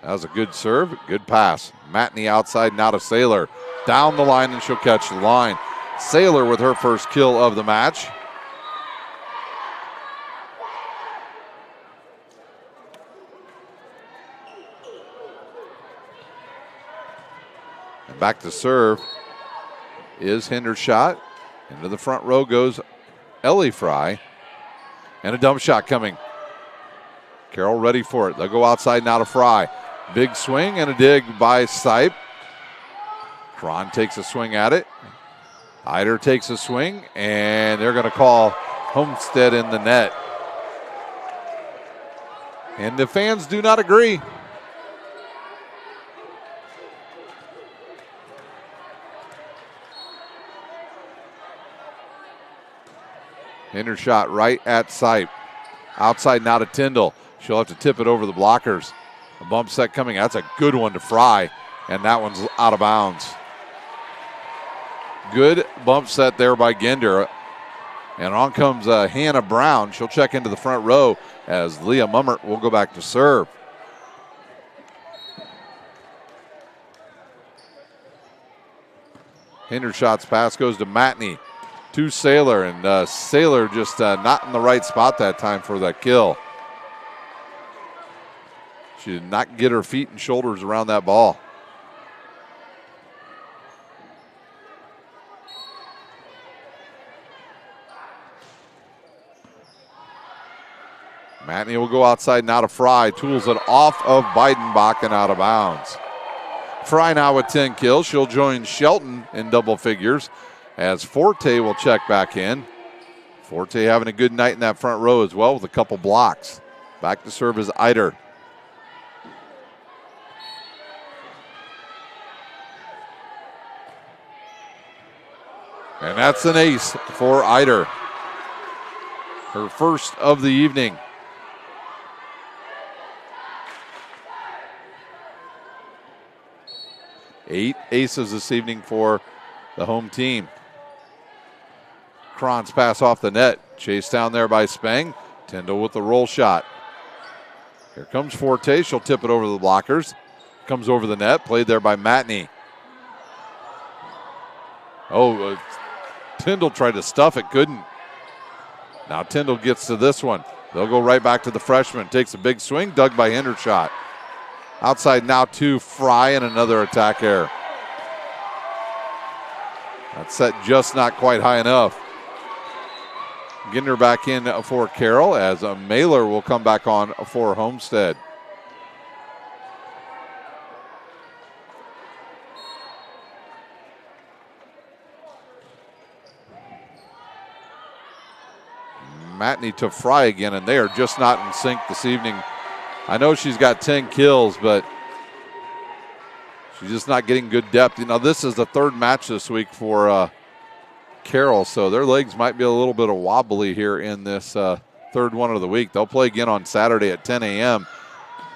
That was a good serve, good pass. Mahoney outside now to Saylor. Down the line and she'll catch the line. Saylor with her first kill of the match. Back to serve is Hendershot. Into the front row goes Ellie Fry. And a dump shot coming. Carroll ready for it. They'll go outside now to Fry. Big swing and a dig by Sipe. Cron takes a swing at it. Eider takes a swing, and they're going to call Homestead in the net. And the fans do not agree. Hendershot right at Sipe. Outside now to Tyndall. She'll have to tip it over the blockers. A bump set coming. That's a good one to Fry. And that one's out of bounds. Good bump set there by Gender. And on comes Hannah Brown. She'll check into the front row as Leah Mummert will go back to serve. Hendershot's pass goes to Mahoney. To Saylor, and Saylor just not in the right spot that time for that kill. She did not get her feet and shoulders around that ball. Mahoney will go outside now to Fry. Tools it off of Beidenbach and out of bounds. Fry now with 10 kills. She'll join Shelton in double figures, as Forte will check back in. Forte having a good night in that front row as well with a couple blocks. Back to serve is Eider. And that's an ace for Eider. Her first of the evening. Eight aces this evening for the home team. Cron's pass off the net. Chased down there by Spang. Tyndall with the roll shot. Here comes Forte. She'll tip it over the blockers. Comes over the net. Played there by Mahoney. Tyndall tried to stuff it. Couldn't. Now Tyndall gets to this one. They'll go right back to the freshman. Takes a big swing. Dug by Hendershot. Outside now to Fry and another attack error. That set just not quite high enough. Getting her back in for Carroll as a Mailer will come back on for Homestead. Mahoney to Fry again, and they are just not in sync this evening. I know she's got 10 kills, but she's just not getting good depth. You know, this is the third match this week for Carroll, so their legs might be a little bit wobbly here in this third one of the week. They'll play again on Saturday at 10 a.m.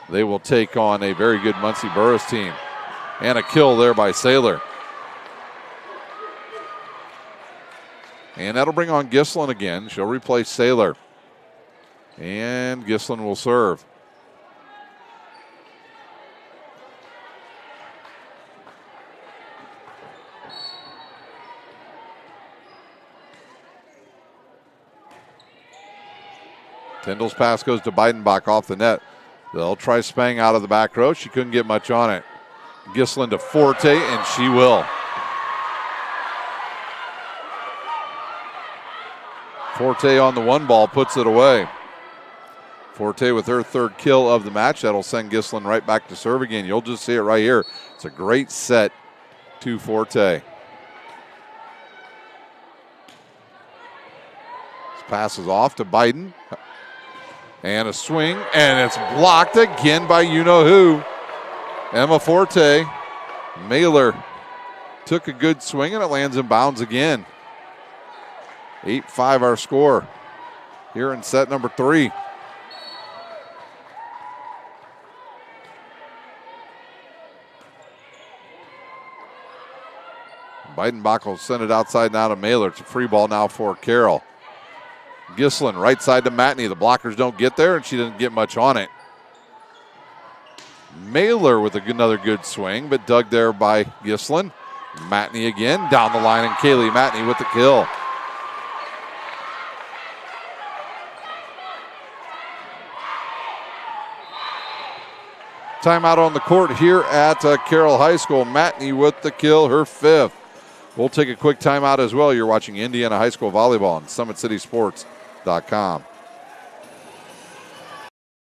They will take on a very good Muncie Burris team. And a kill there by Saylor. And that'll bring on Gislin again. She'll replace Saylor. And Gislin will serve. Tyndall's pass goes to Beidenbach off the net. They'll try Spang out of the back row. She couldn't get much on it. Gislin to Forte, and she will. Forte on the one ball puts it away. Forte with her third kill of the match. That'll send Gislin right back to serve again. You'll just see it right here. It's a great set to Forte. This pass is off to Biden. And a swing, and it's blocked again by you-know-who. Emma Forte. Mailer took a good swing, and it lands in bounds again. 8-5 our score here in set number 3. Beidenbach will send it outside now to Mailer. It's a free ball now for Carroll. Gislin right side to Matney. The blockers don't get there, and she doesn't get much on it. Mailer with another good swing, but dug there by Gislin. Matney again down the line, and Kaylee Matney with the kill. Timeout on the court here at Carroll High School. Matney with the kill, her 5th. We'll take a quick timeout as well. You're watching Indiana High School Volleyball on SummitCitySports.com.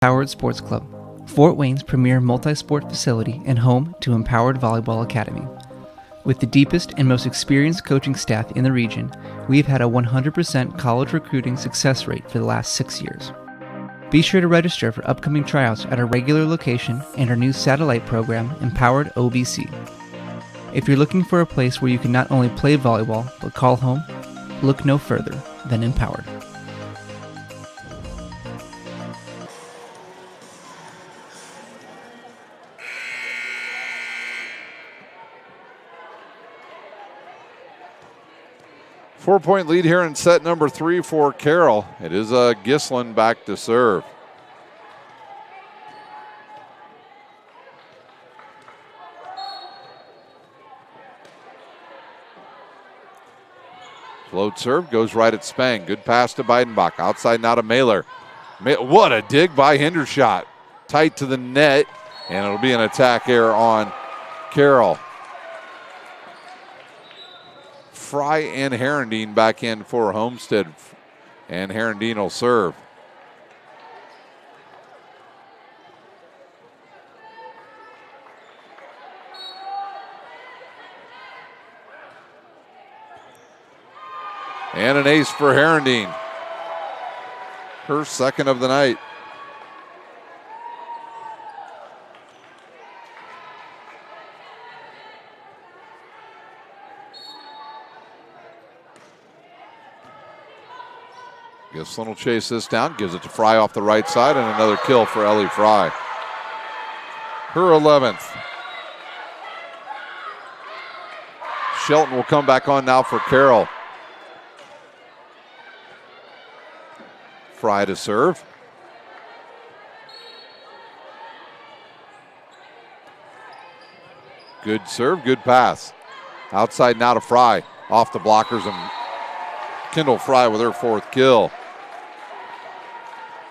Empowered Sports Club, Fort Wayne's premier multi-sport facility and home to Empowered Volleyball Academy. With the deepest and most experienced coaching staff in the region, we've had a 100% college recruiting success rate for the last 6 years. Be sure to register for upcoming tryouts at our regular location and our new satellite program, Empowered OVC. If you're looking for a place where you can not only play volleyball, but call home, look no further than Empowered. Four-point lead here in set number 3 for Carroll. It is Gislin back to serve. Float serve goes right at Spang. Good pass to Beidenbach. Outside now to Mailer. What a dig by Hendershot. Tight to the net, and it'll be an attack error on Carroll. Fry and Herendeen back in for Homestead, and Herendeen will serve. And an ace for Herendeen. Her second of the night. Gislin will chase this down, gives it to Fry off the right side, and another kill for Ellie Fry. Her 11th. Shelton will come back on now for Carroll. Fry to serve. Good serve, good pass. Outside now to Fry. Off the blockers, and Kendall Fry with her 4th kill.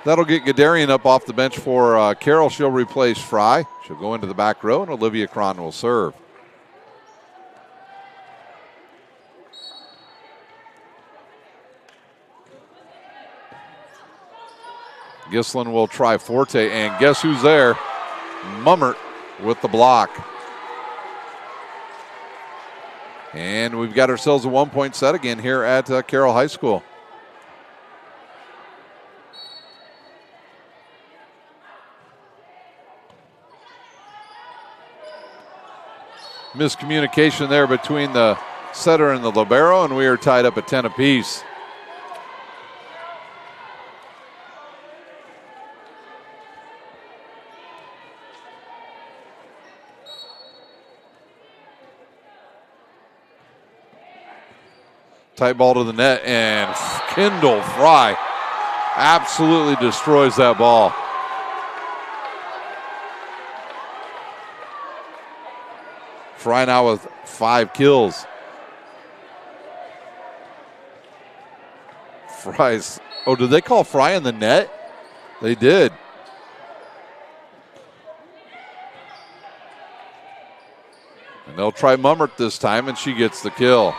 That'll get Gadarian up off the bench for Carroll. She'll replace Fry. She'll go into the back row, and Olivia Cron will serve. Gislin will try Forte, and guess who's there? Mummert with the block. And we've got ourselves a 1-point set again here at Carroll High School. Miscommunication there between the setter and the libero, and we are tied up at 10 apiece. Tight ball to the net, and Kendall Fry absolutely destroys that ball. Fry now with 5 kills. Fry's, oh, did they call Fry in the net? They did. And they'll try Mummert this time, and she gets the kill.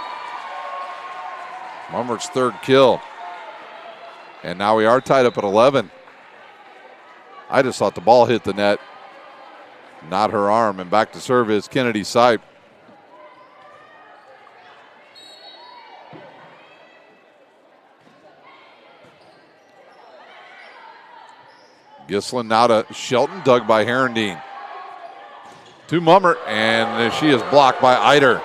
Mummert's 3rd kill. And now we are tied up at 11. I just thought the ball hit the net, not her arm. And back to serve is Kennedy Sipe. Gislin now to Shelton, dug by Herendeen. To Mummert, and she is blocked by Eider.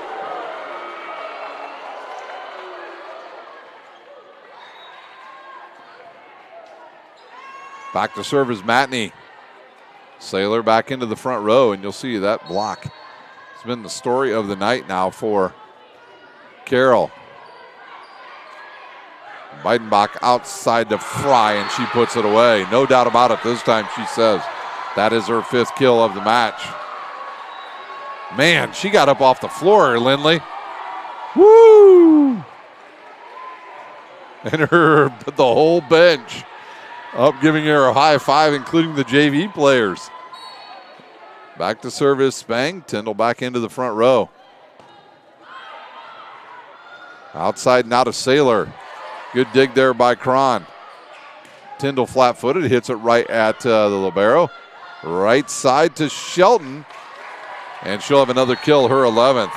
Back to serve is Matney. Saylor back into the front row, and you'll see that block. It's been the story of the night now for Carroll. Beidenbach outside to Fry, and she puts it away. No doubt about it this time, she says. That is her 5th kill of the match. Man, she got up off the floor, Lindley. Woo! And the whole bench up giving her a high five, including the JV players. Back to service, Spang. Tyndall back into the front row. Outside now to Saylor. Good dig there by Cron. Tyndall flat-footed, hits it right at the libero. Right side to Shelton. And she'll have another kill, her 11th.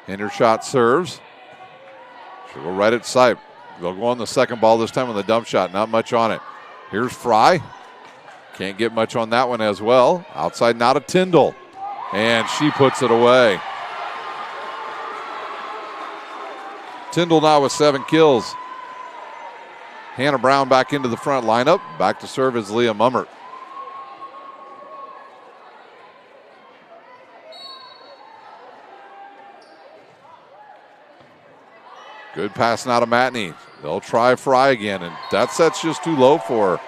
Hindershot serves. She'll go right at Sipe. They'll go on the second ball this time on the dump shot. Not much on it. Here's Fry. Can't get much on that one as well. Outside now to Tyndall. And she puts it away. Tyndall now with 7 kills. Hannah Brown back into the front lineup. Back to serve is Leah Mummert. Good pass now to Matney. They'll try Fry again, and that set's just too low for her.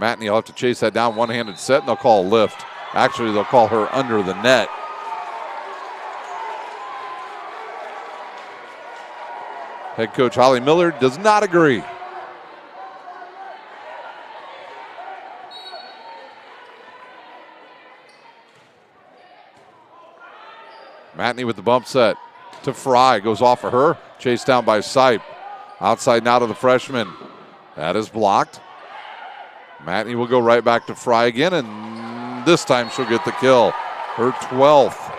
Matney will have to chase that down, one-handed set, and they'll call a lift. Actually, they'll call her under the net. Head coach Holly Miller does not agree. Matney with the bump set to Fry. Goes off of her. Chased down by Sipe. Outside now to the freshman. That is blocked. Matney will go right back to Fry again, and this time she'll get the kill. Her 12th.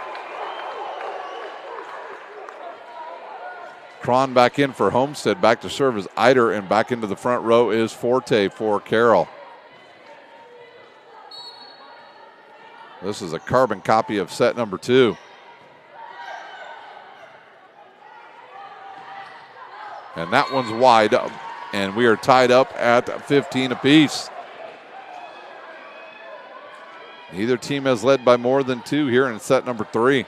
Cron back in for Homestead. Back to serve is Eider, and back into the front row is Forte for Carroll. This is a carbon copy of set number 2. And that one's wide up, and we are tied up at 15 apiece. Neither team has led by more than 2 here in set number 3.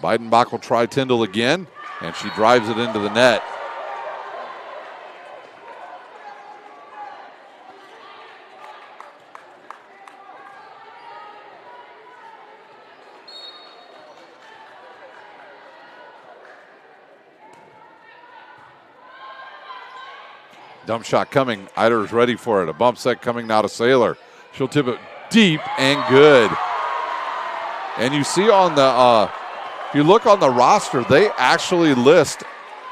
Beidenbach will try Tyndall again, and she drives it into the net. Dump shot coming. Eider's ready for it. A bump set coming now to Saylor. She'll tip it deep and good. And you see on the, if you look on the roster, they actually list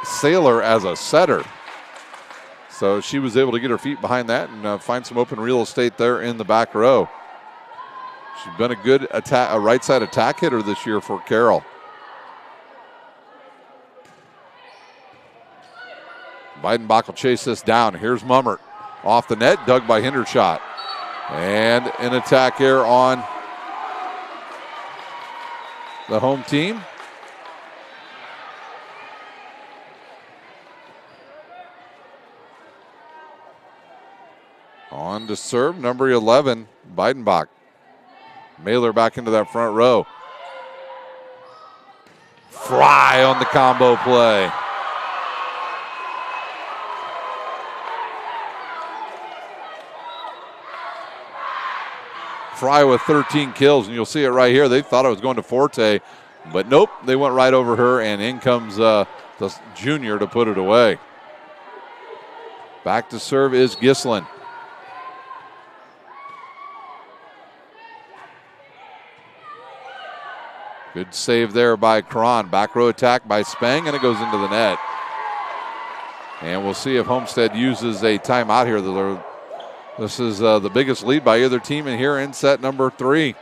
Saylor as a setter. So she was able to get her feet behind that and find some open real estate there in the back row. She's been a good attack, a right side attack hitter this year for Carroll. Beidenbach will chase this down. Here's Mummert off the net, dug by Hindershot. And an attack here on the home team. On to serve, number 11, Beidenbach. Mailer back into that front row. Fry on the combo play. Fry with 13 kills, and you'll see it right here. They thought it was going to Forte, but nope, they went right over her, and in comes the junior to put it away. Back to serve is Gislin. Good save there by Cron. Back row attack by Spang, and it goes into the net. And we'll see if Homestead uses a timeout here. This is the biggest lead by either team in here in set number 3.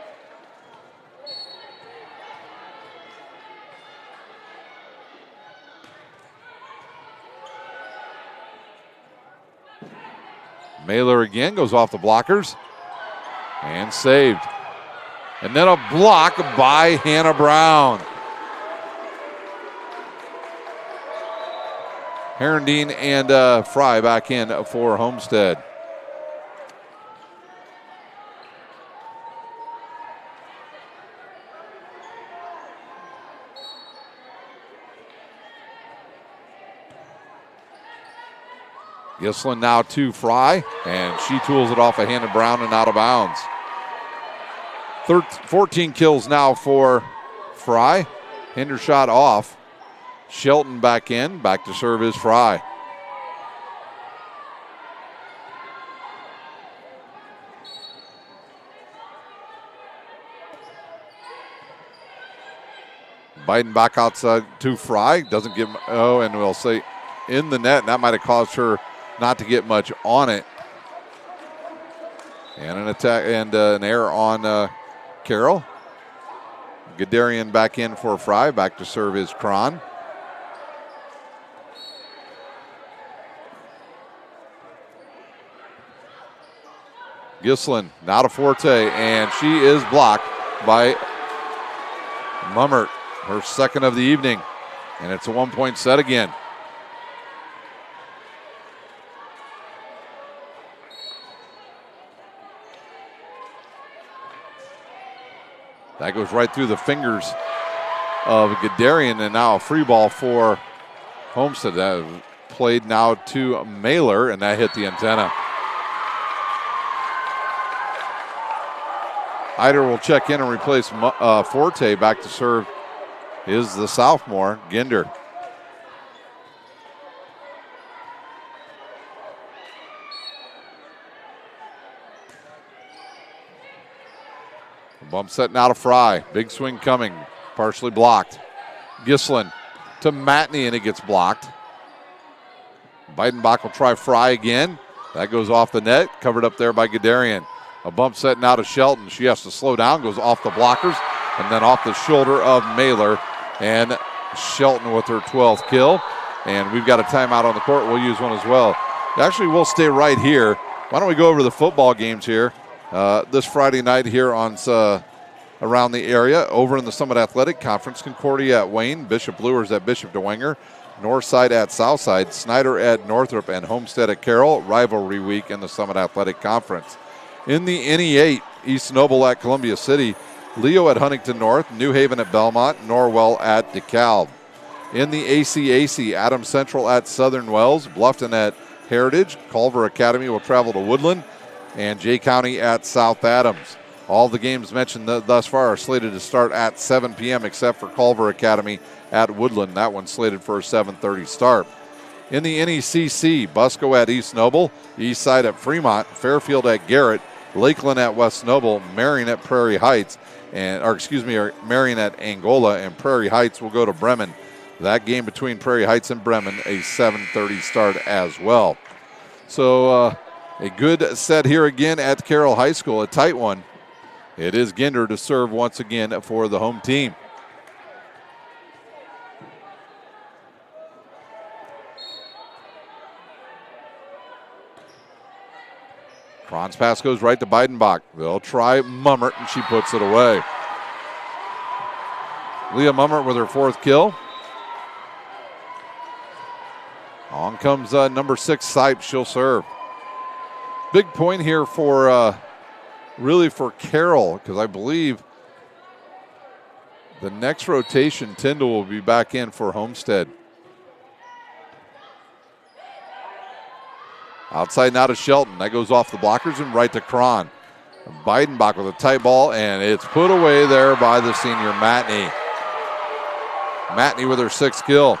Mailer again goes off the blockers and saved. And then a block by Hannah Brown. Herendeen and Fry back in for Homestead. Gislin now to Fry, and she tools it off a hand of Brown and out of bounds. 14 kills now for Fry. Hindershot off. Shelton back in. Back to serve is Fry. Biden back outside to Fry. Doesn't get, and we'll say in the net. And that might have caused her not to get much on it. And an attack and an error on Carroll. Gadarian back in for Fry. Back to serve is Cron. Gislin now to Forte, and she is blocked by Mummert, her second of the evening. And it's a 1-point set again. That goes right through the fingers of Gadarian, and now a free ball for Homestead. That played now to Mailer, and that hit the antenna. Eider will check in and replace Forte. Back to serve is the sophomore, Ginder. Bump set now to Fry. Big swing coming. Partially blocked. Gislin to Matney, and it gets blocked. Beidenbach will try Fry again. That goes off the net. Covered up there by Gadarian. A bump set now to Shelton. She has to slow down. Goes off the blockers. And then off the shoulder of Mailer. And Shelton with her 12th kill. And we've got a timeout on the court. We'll use one as well. Actually, we'll stay right here. Why don't we go over the football games here? This Friday night here on around the area, over in the Summit Athletic Conference, Concordia at Wayne, Bishop Luers at Bishop DeWenger, Northside at Southside, Snyder at Northrop, and Homestead at Carroll. Rivalry week in the Summit Athletic Conference. In the NE8, East Noble at Columbia City, Leo at Huntington North, New Haven at Belmont, Norwell at DeKalb. In the ACAC, Adams Central at Southern Wells, Bluffton at Heritage, Culver Academy will travel to Woodland, and Jay County at South Adams. All the games mentioned thus far are slated to start at 7 p.m. except for Culver Academy at Woodland. That one's slated for a 7:30 start. In the NECC, Busco at East Noble, Eastside at Fremont, Fairfield at Garrett, Lakeland at West Noble, Marion at Prairie Heights, Marion at Angola, and Prairie Heights will go to Bremen. That game between Prairie Heights and Bremen, a 7:30 start as well. So a good set here again at Carroll High School, a tight one. It is Ginder to serve once again for the home team. Cron's pass goes right to Beidenbach. They'll try Mummert, and she puts it away. Leah Mummert with her 4th kill. On comes number 6, Sipes. She'll serve. Big point here for really for Carroll, because I believe the next rotation, Tyndall will be back in for Homestead. Outside now to Shelton. That goes off the blockers and right to Cron. Beidenbach with a tight ball, and it's put away there by the senior Mahoney. Mahoney with her 6th kill.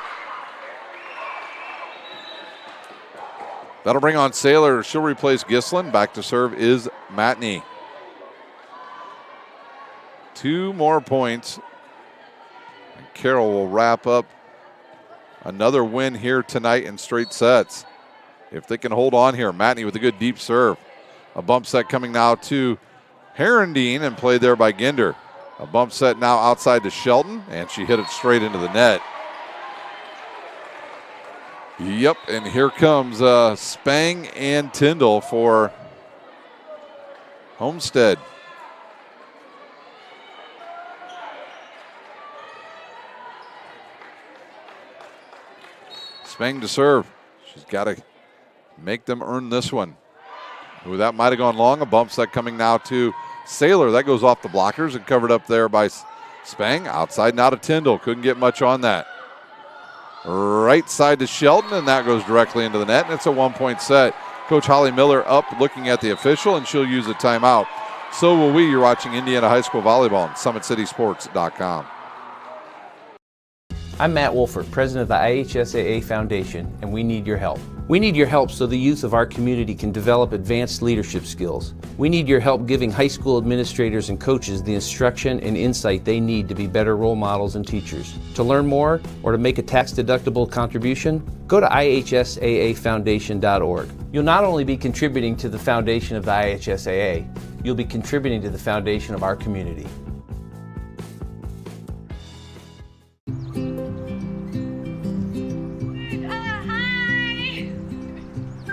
That'll bring on Saylor. She'll replace Gislin. Back to serve is Mahoney. 2 more points. And Carroll will wrap up another win here tonight in straight sets. If they can hold on here. Mahoney with a good deep serve. A bump set coming now to Herendeen and played there by Ginder. A bump set now outside to Shelton, and she hit it straight into the net. Yep, and here comes Spang and Tyndall for Homestead. Spang to serve. She's got to make them earn this one. Ooh, that might have gone long. A bump set coming now to Saylor. That goes off the blockers and covered up there by Spang. Outside now to Tyndall. Couldn't get much on that. Right side to Shelton, and that goes directly into the net, and it's a 1-point set. Coach Holly Miller up looking at the official, and she'll use a timeout. So will we. You're watching Indiana High School Volleyball on SummitCitySports.com. I'm Matt Wolford, president of the IHSAA Foundation, and we need your help. We need your help so the youth of our community can develop advanced leadership skills. We need your help giving high school administrators and coaches the instruction and insight they need to be better role models and teachers. To learn more or to make a tax-deductible contribution, go to ihsaafoundation.org. You'll not only be contributing to the foundation of the IHSAA, you'll be contributing to the foundation of our community.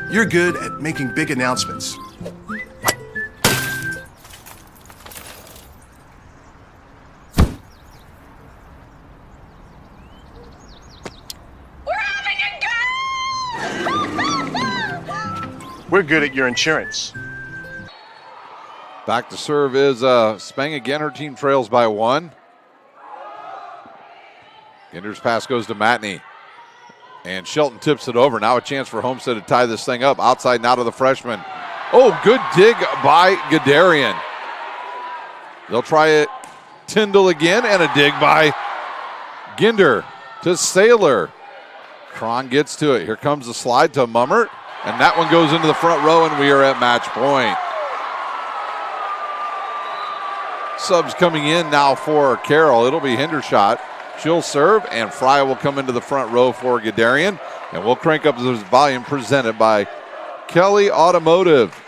You're good at making big announcements. We're good at your insurance. Back to serve is Spang again. Her team trails by 1. Ginder's pass goes to Mahoney. And Shelton tips it over. Now a chance for Homestead to tie this thing up. Outside now to the freshman. Oh, good dig by Gadarian. They'll try it. Tyndall again, and a dig by Ginder to Saylor. Cron gets to it. Here comes the slide to Mummert. And that one goes into the front row, and we are at match point. Subs coming in now for Carroll. It'll be Hendershot. She'll serve, and Fry will come into the front row for Gadarian. And we'll crank up this volume presented by Kelly Automotive.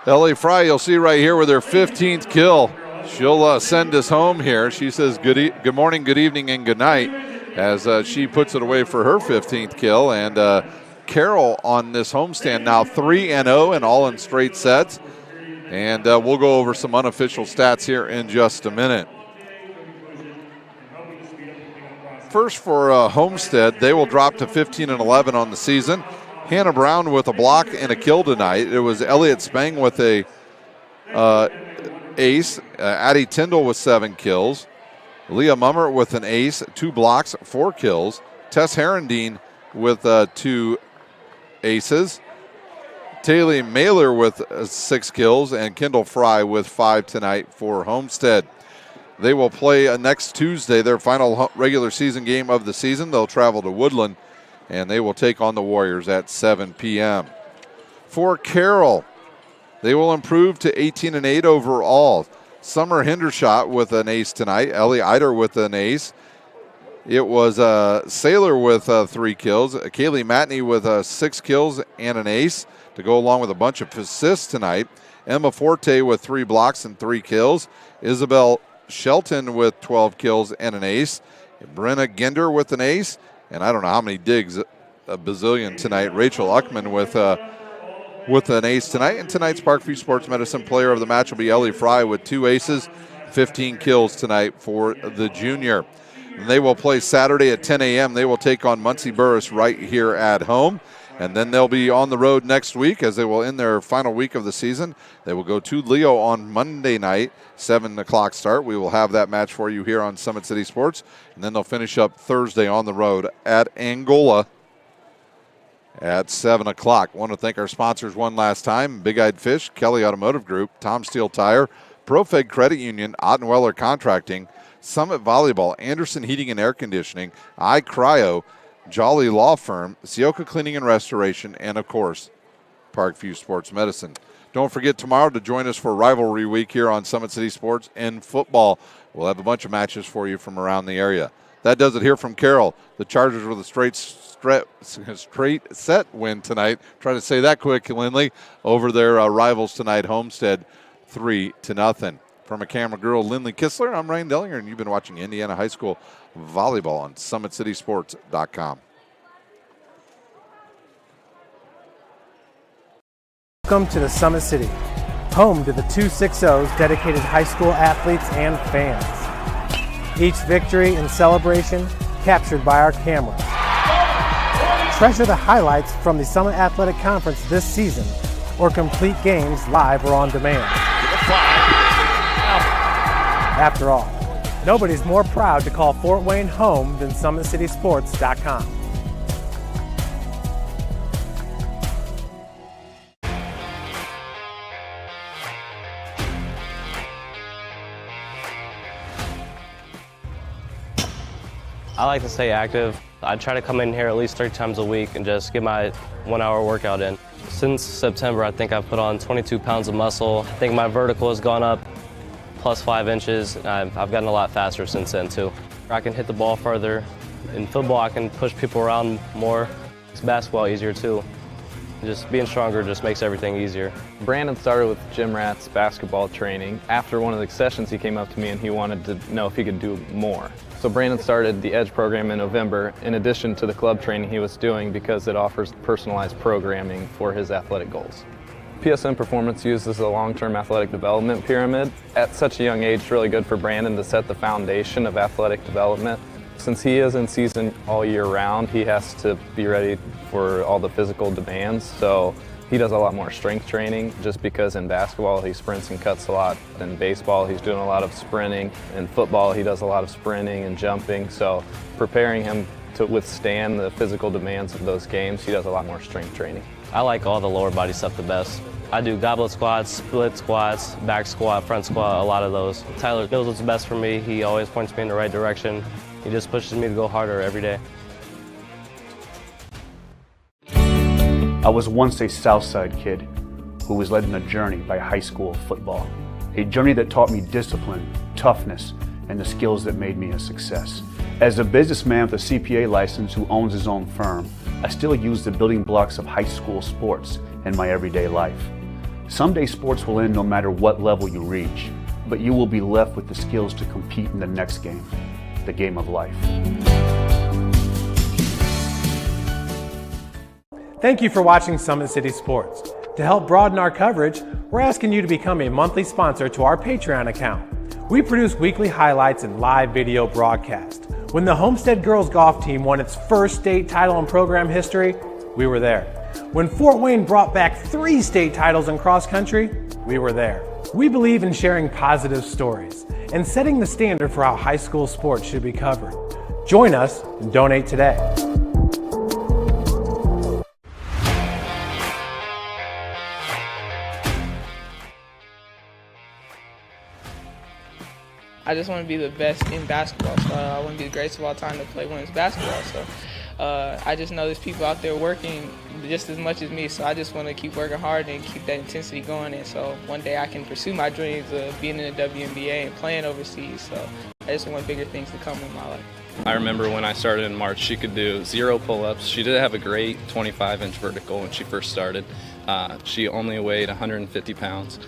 Ellie Fry, you'll see right here with her 15th kill. She'll send us home here. She says good morning, good evening, and good night as she puts it away for her 15th kill. And Carroll on this homestand now 3-0 and all in straight sets. And we'll go over some unofficial stats here in just a minute. First for Homestead, they will drop to 15-11 on the season. Hannah Brown with a block and a kill tonight. It was Elliott Spang with a ace. Addie Tyndall with 7 kills. Leah Mummer with an ace, 2 blocks, 4 kills. Tess Herendine with 2 aces. Taylor Mailer with 6 kills, and Kendall Fry with 5 tonight for Homestead. They will play next Tuesday, their final regular season game of the season. They'll travel to Woodland, and they will take on the Warriors at 7 p.m. For Carroll, they will improve to 18-8 overall. Summer Hendershot with an ace tonight. Ellie Eider with an ace. It was Saylor with 3 kills. Kaylee Matney with 6 kills and an ace to go along with a bunch of assists tonight. Emma Forte with 3 blocks and 3 kills. Isabel Shelton with 12 kills and an ace. Brenna Gender with an ace. And I don't know how many digs, a bazillion tonight. Rachel Uckman with an ace tonight. And tonight's Parkview Sports Medicine player of the match will be Ellie Fry with 2 aces, 15 kills tonight for the junior. And they will play Saturday at 10 a.m. They will take on Muncie Burris right here at home. And then they'll be on the road next week as they will end their final week of the season. They will go to Leo on Monday night, 7 o'clock start. We will have that match for you here on Summit City Sports. And then they'll finish up Thursday on the road at Angola at 7 o'clock. Want to thank our sponsors one last time: Big Eyed Fish, Kelly Automotive Group, Tom Steel Tire, ProFed Credit Union, Ottenweller Contracting, Summit Volleyball, Anderson Heating and Air Conditioning, iCryo, Jolly Law Firm, Sioka Cleaning and Restoration, and, of course, Parkview Sports Medicine. Don't forget tomorrow to join us for Rivalry Week here on Summit City Sports and football. We'll have a bunch of matches for you from around the area. That does it here from Carroll. The Chargers with a straight set win tonight. Try to say that quick, Lindley, over their rivals tonight, Homestead, 3-0. From a camera girl, Lindley Kistler, I'm Ryan Dellinger, and you've been watching Indiana High School Volleyball on SummitCitySports.com. Welcome to the Summit City, home to the 260s dedicated high school athletes and fans. Each victory and celebration captured by our cameras. Treasure the highlights from the Summit Athletic Conference this season, or complete games live or on demand. After all, nobody's more proud to call Fort Wayne home than SummitCitySports.com. I like to stay active. I try to come in here at least 3 times a week and just get my 1-hour workout in. Since September, I think I've put on 22 pounds of muscle. I think my vertical has gone up plus 5 inches. I've gotten a lot faster since then too. I can hit the ball further. In football, I can push people around more. It's basketball easier too. Just being stronger just makes everything easier. Brandon started with Jim Rath's basketball training. After one of the sessions, he came up to me and he wanted to know if he could do more. So Brandon started the EDGE program in November, in addition to the club training he was doing, because it offers personalized programming for his athletic goals. PSN Performance uses a long-term athletic development pyramid. At such a young age, it's really good for Brandon to set the foundation of athletic development. Since he is in season all year round, he has to be ready for all the physical demands. So he does a lot more strength training, just because in basketball he sprints and cuts a lot. In baseball he's doing a lot of sprinting. In football he does a lot of sprinting and jumping. So preparing him to withstand the physical demands of those games, he does a lot more strength training. I like all the lower body stuff the best. I do goblet squats, split squats, back squat, front squat, a lot of those. Tyler knows what's best for me. He always points me in the right direction. He just pushes me to go harder every day. I was once a Southside kid who was led on a journey by high school football. A journey that taught me discipline, toughness, and the skills that made me a success. As a businessman with a CPA license who owns his own firm, I still use the building blocks of high school sports in my everyday life. Someday sports will end no matter what level you reach, but you will be left with the skills to compete in the next game, the game of life. Thank you for watching Summit City Sports. To help broaden our coverage, we're asking you to become a monthly sponsor to our Patreon account. We produce weekly highlights and live video broadcasts. When the Homestead girls golf team won its first state title in program history, we were there. When Fort Wayne brought back 3 state titles in cross country, we were there. We believe in sharing positive stories and setting the standard for how high school sports should be covered. Join us and donate today. I just want to be the best in basketball. So I want to be the greatest of all time to play women's basketball. So I just know there's people out there working just as much as me. So I just want to keep working hard and keep that intensity going. And so one day I can pursue my dreams of being in the WNBA and playing overseas. So I just want bigger things to come in my life. I remember when I started in March, she could do 0 pull-ups. She did have a great 25-inch vertical when she first started. She only weighed 150 pounds.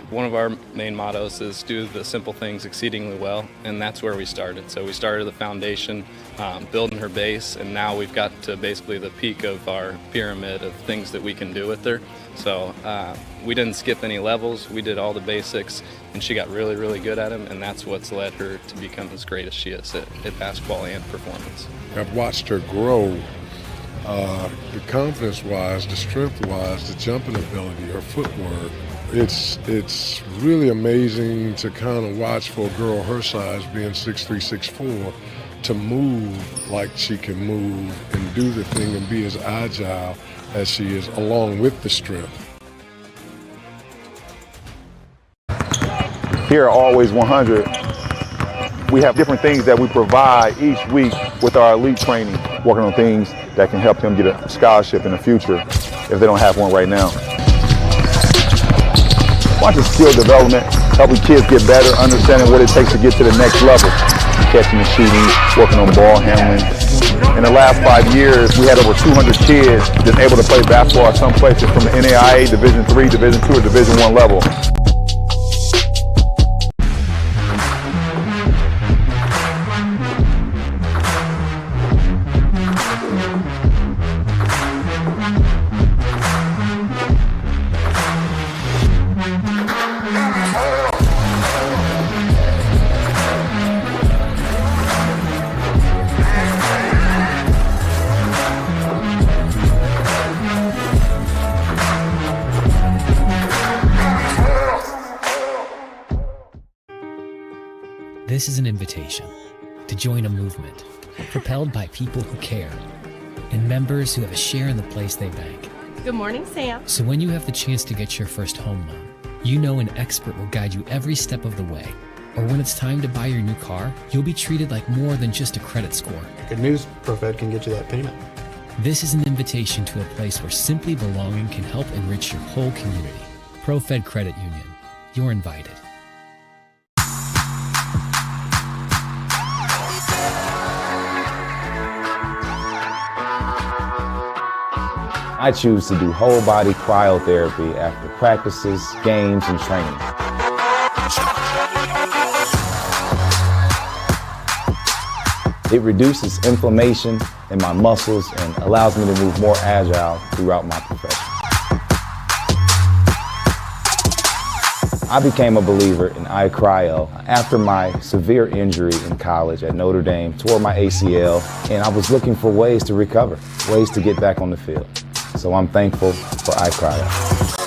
One of our main mottos is do the simple things exceedingly well, and that's where we started. So we started the foundation, building her base, and now we've got to basically the peak of our pyramid of things that we can do with her. So we didn't skip any levels. We did all the basics, and she got really, really good at them, and that's what's led her to become as great as she is at basketball and performance. I've watched her grow, the confidence-wise, the strength-wise, the jumping ability, her footwork. It's really amazing to kind of watch for a girl her size, being 6'3", 6'4", to move like she can move and do the thing and be as agile as she is, along with the strength. Here at Always 100, we have different things that we provide each week with our elite training, working on things that can help them get a scholarship in the future if they don't have one right now. Watching skill development, helping kids get better, understanding what it takes to get to the next level. Catching and shooting, working on ball handling. In the last 5 years, we had over 200 kids that's able to play basketball at some places from the NAIA, Division III, Division II, or Division I level. This is an invitation to join a movement propelled by people who care and members who have a share in the place they bank. Good morning, Sam. So when you have the chance to get your first home loan, you know an expert will guide you every step of the way. Or when it's time to buy your new car, you'll be treated like more than just a credit score. Good news, ProFed can get you that payment. This is an invitation to a place where simply belonging can help enrich your whole community. ProFed Credit Union. You're invited. I choose to do whole body cryotherapy after practices, games, and training. It reduces inflammation in my muscles and allows me to move more agile throughout my profession. I became a believer in iCryo after my severe injury in college at Notre Dame, tore my ACL, and I was looking for ways to recover, ways to get back on the field. So I'm thankful for iCryo.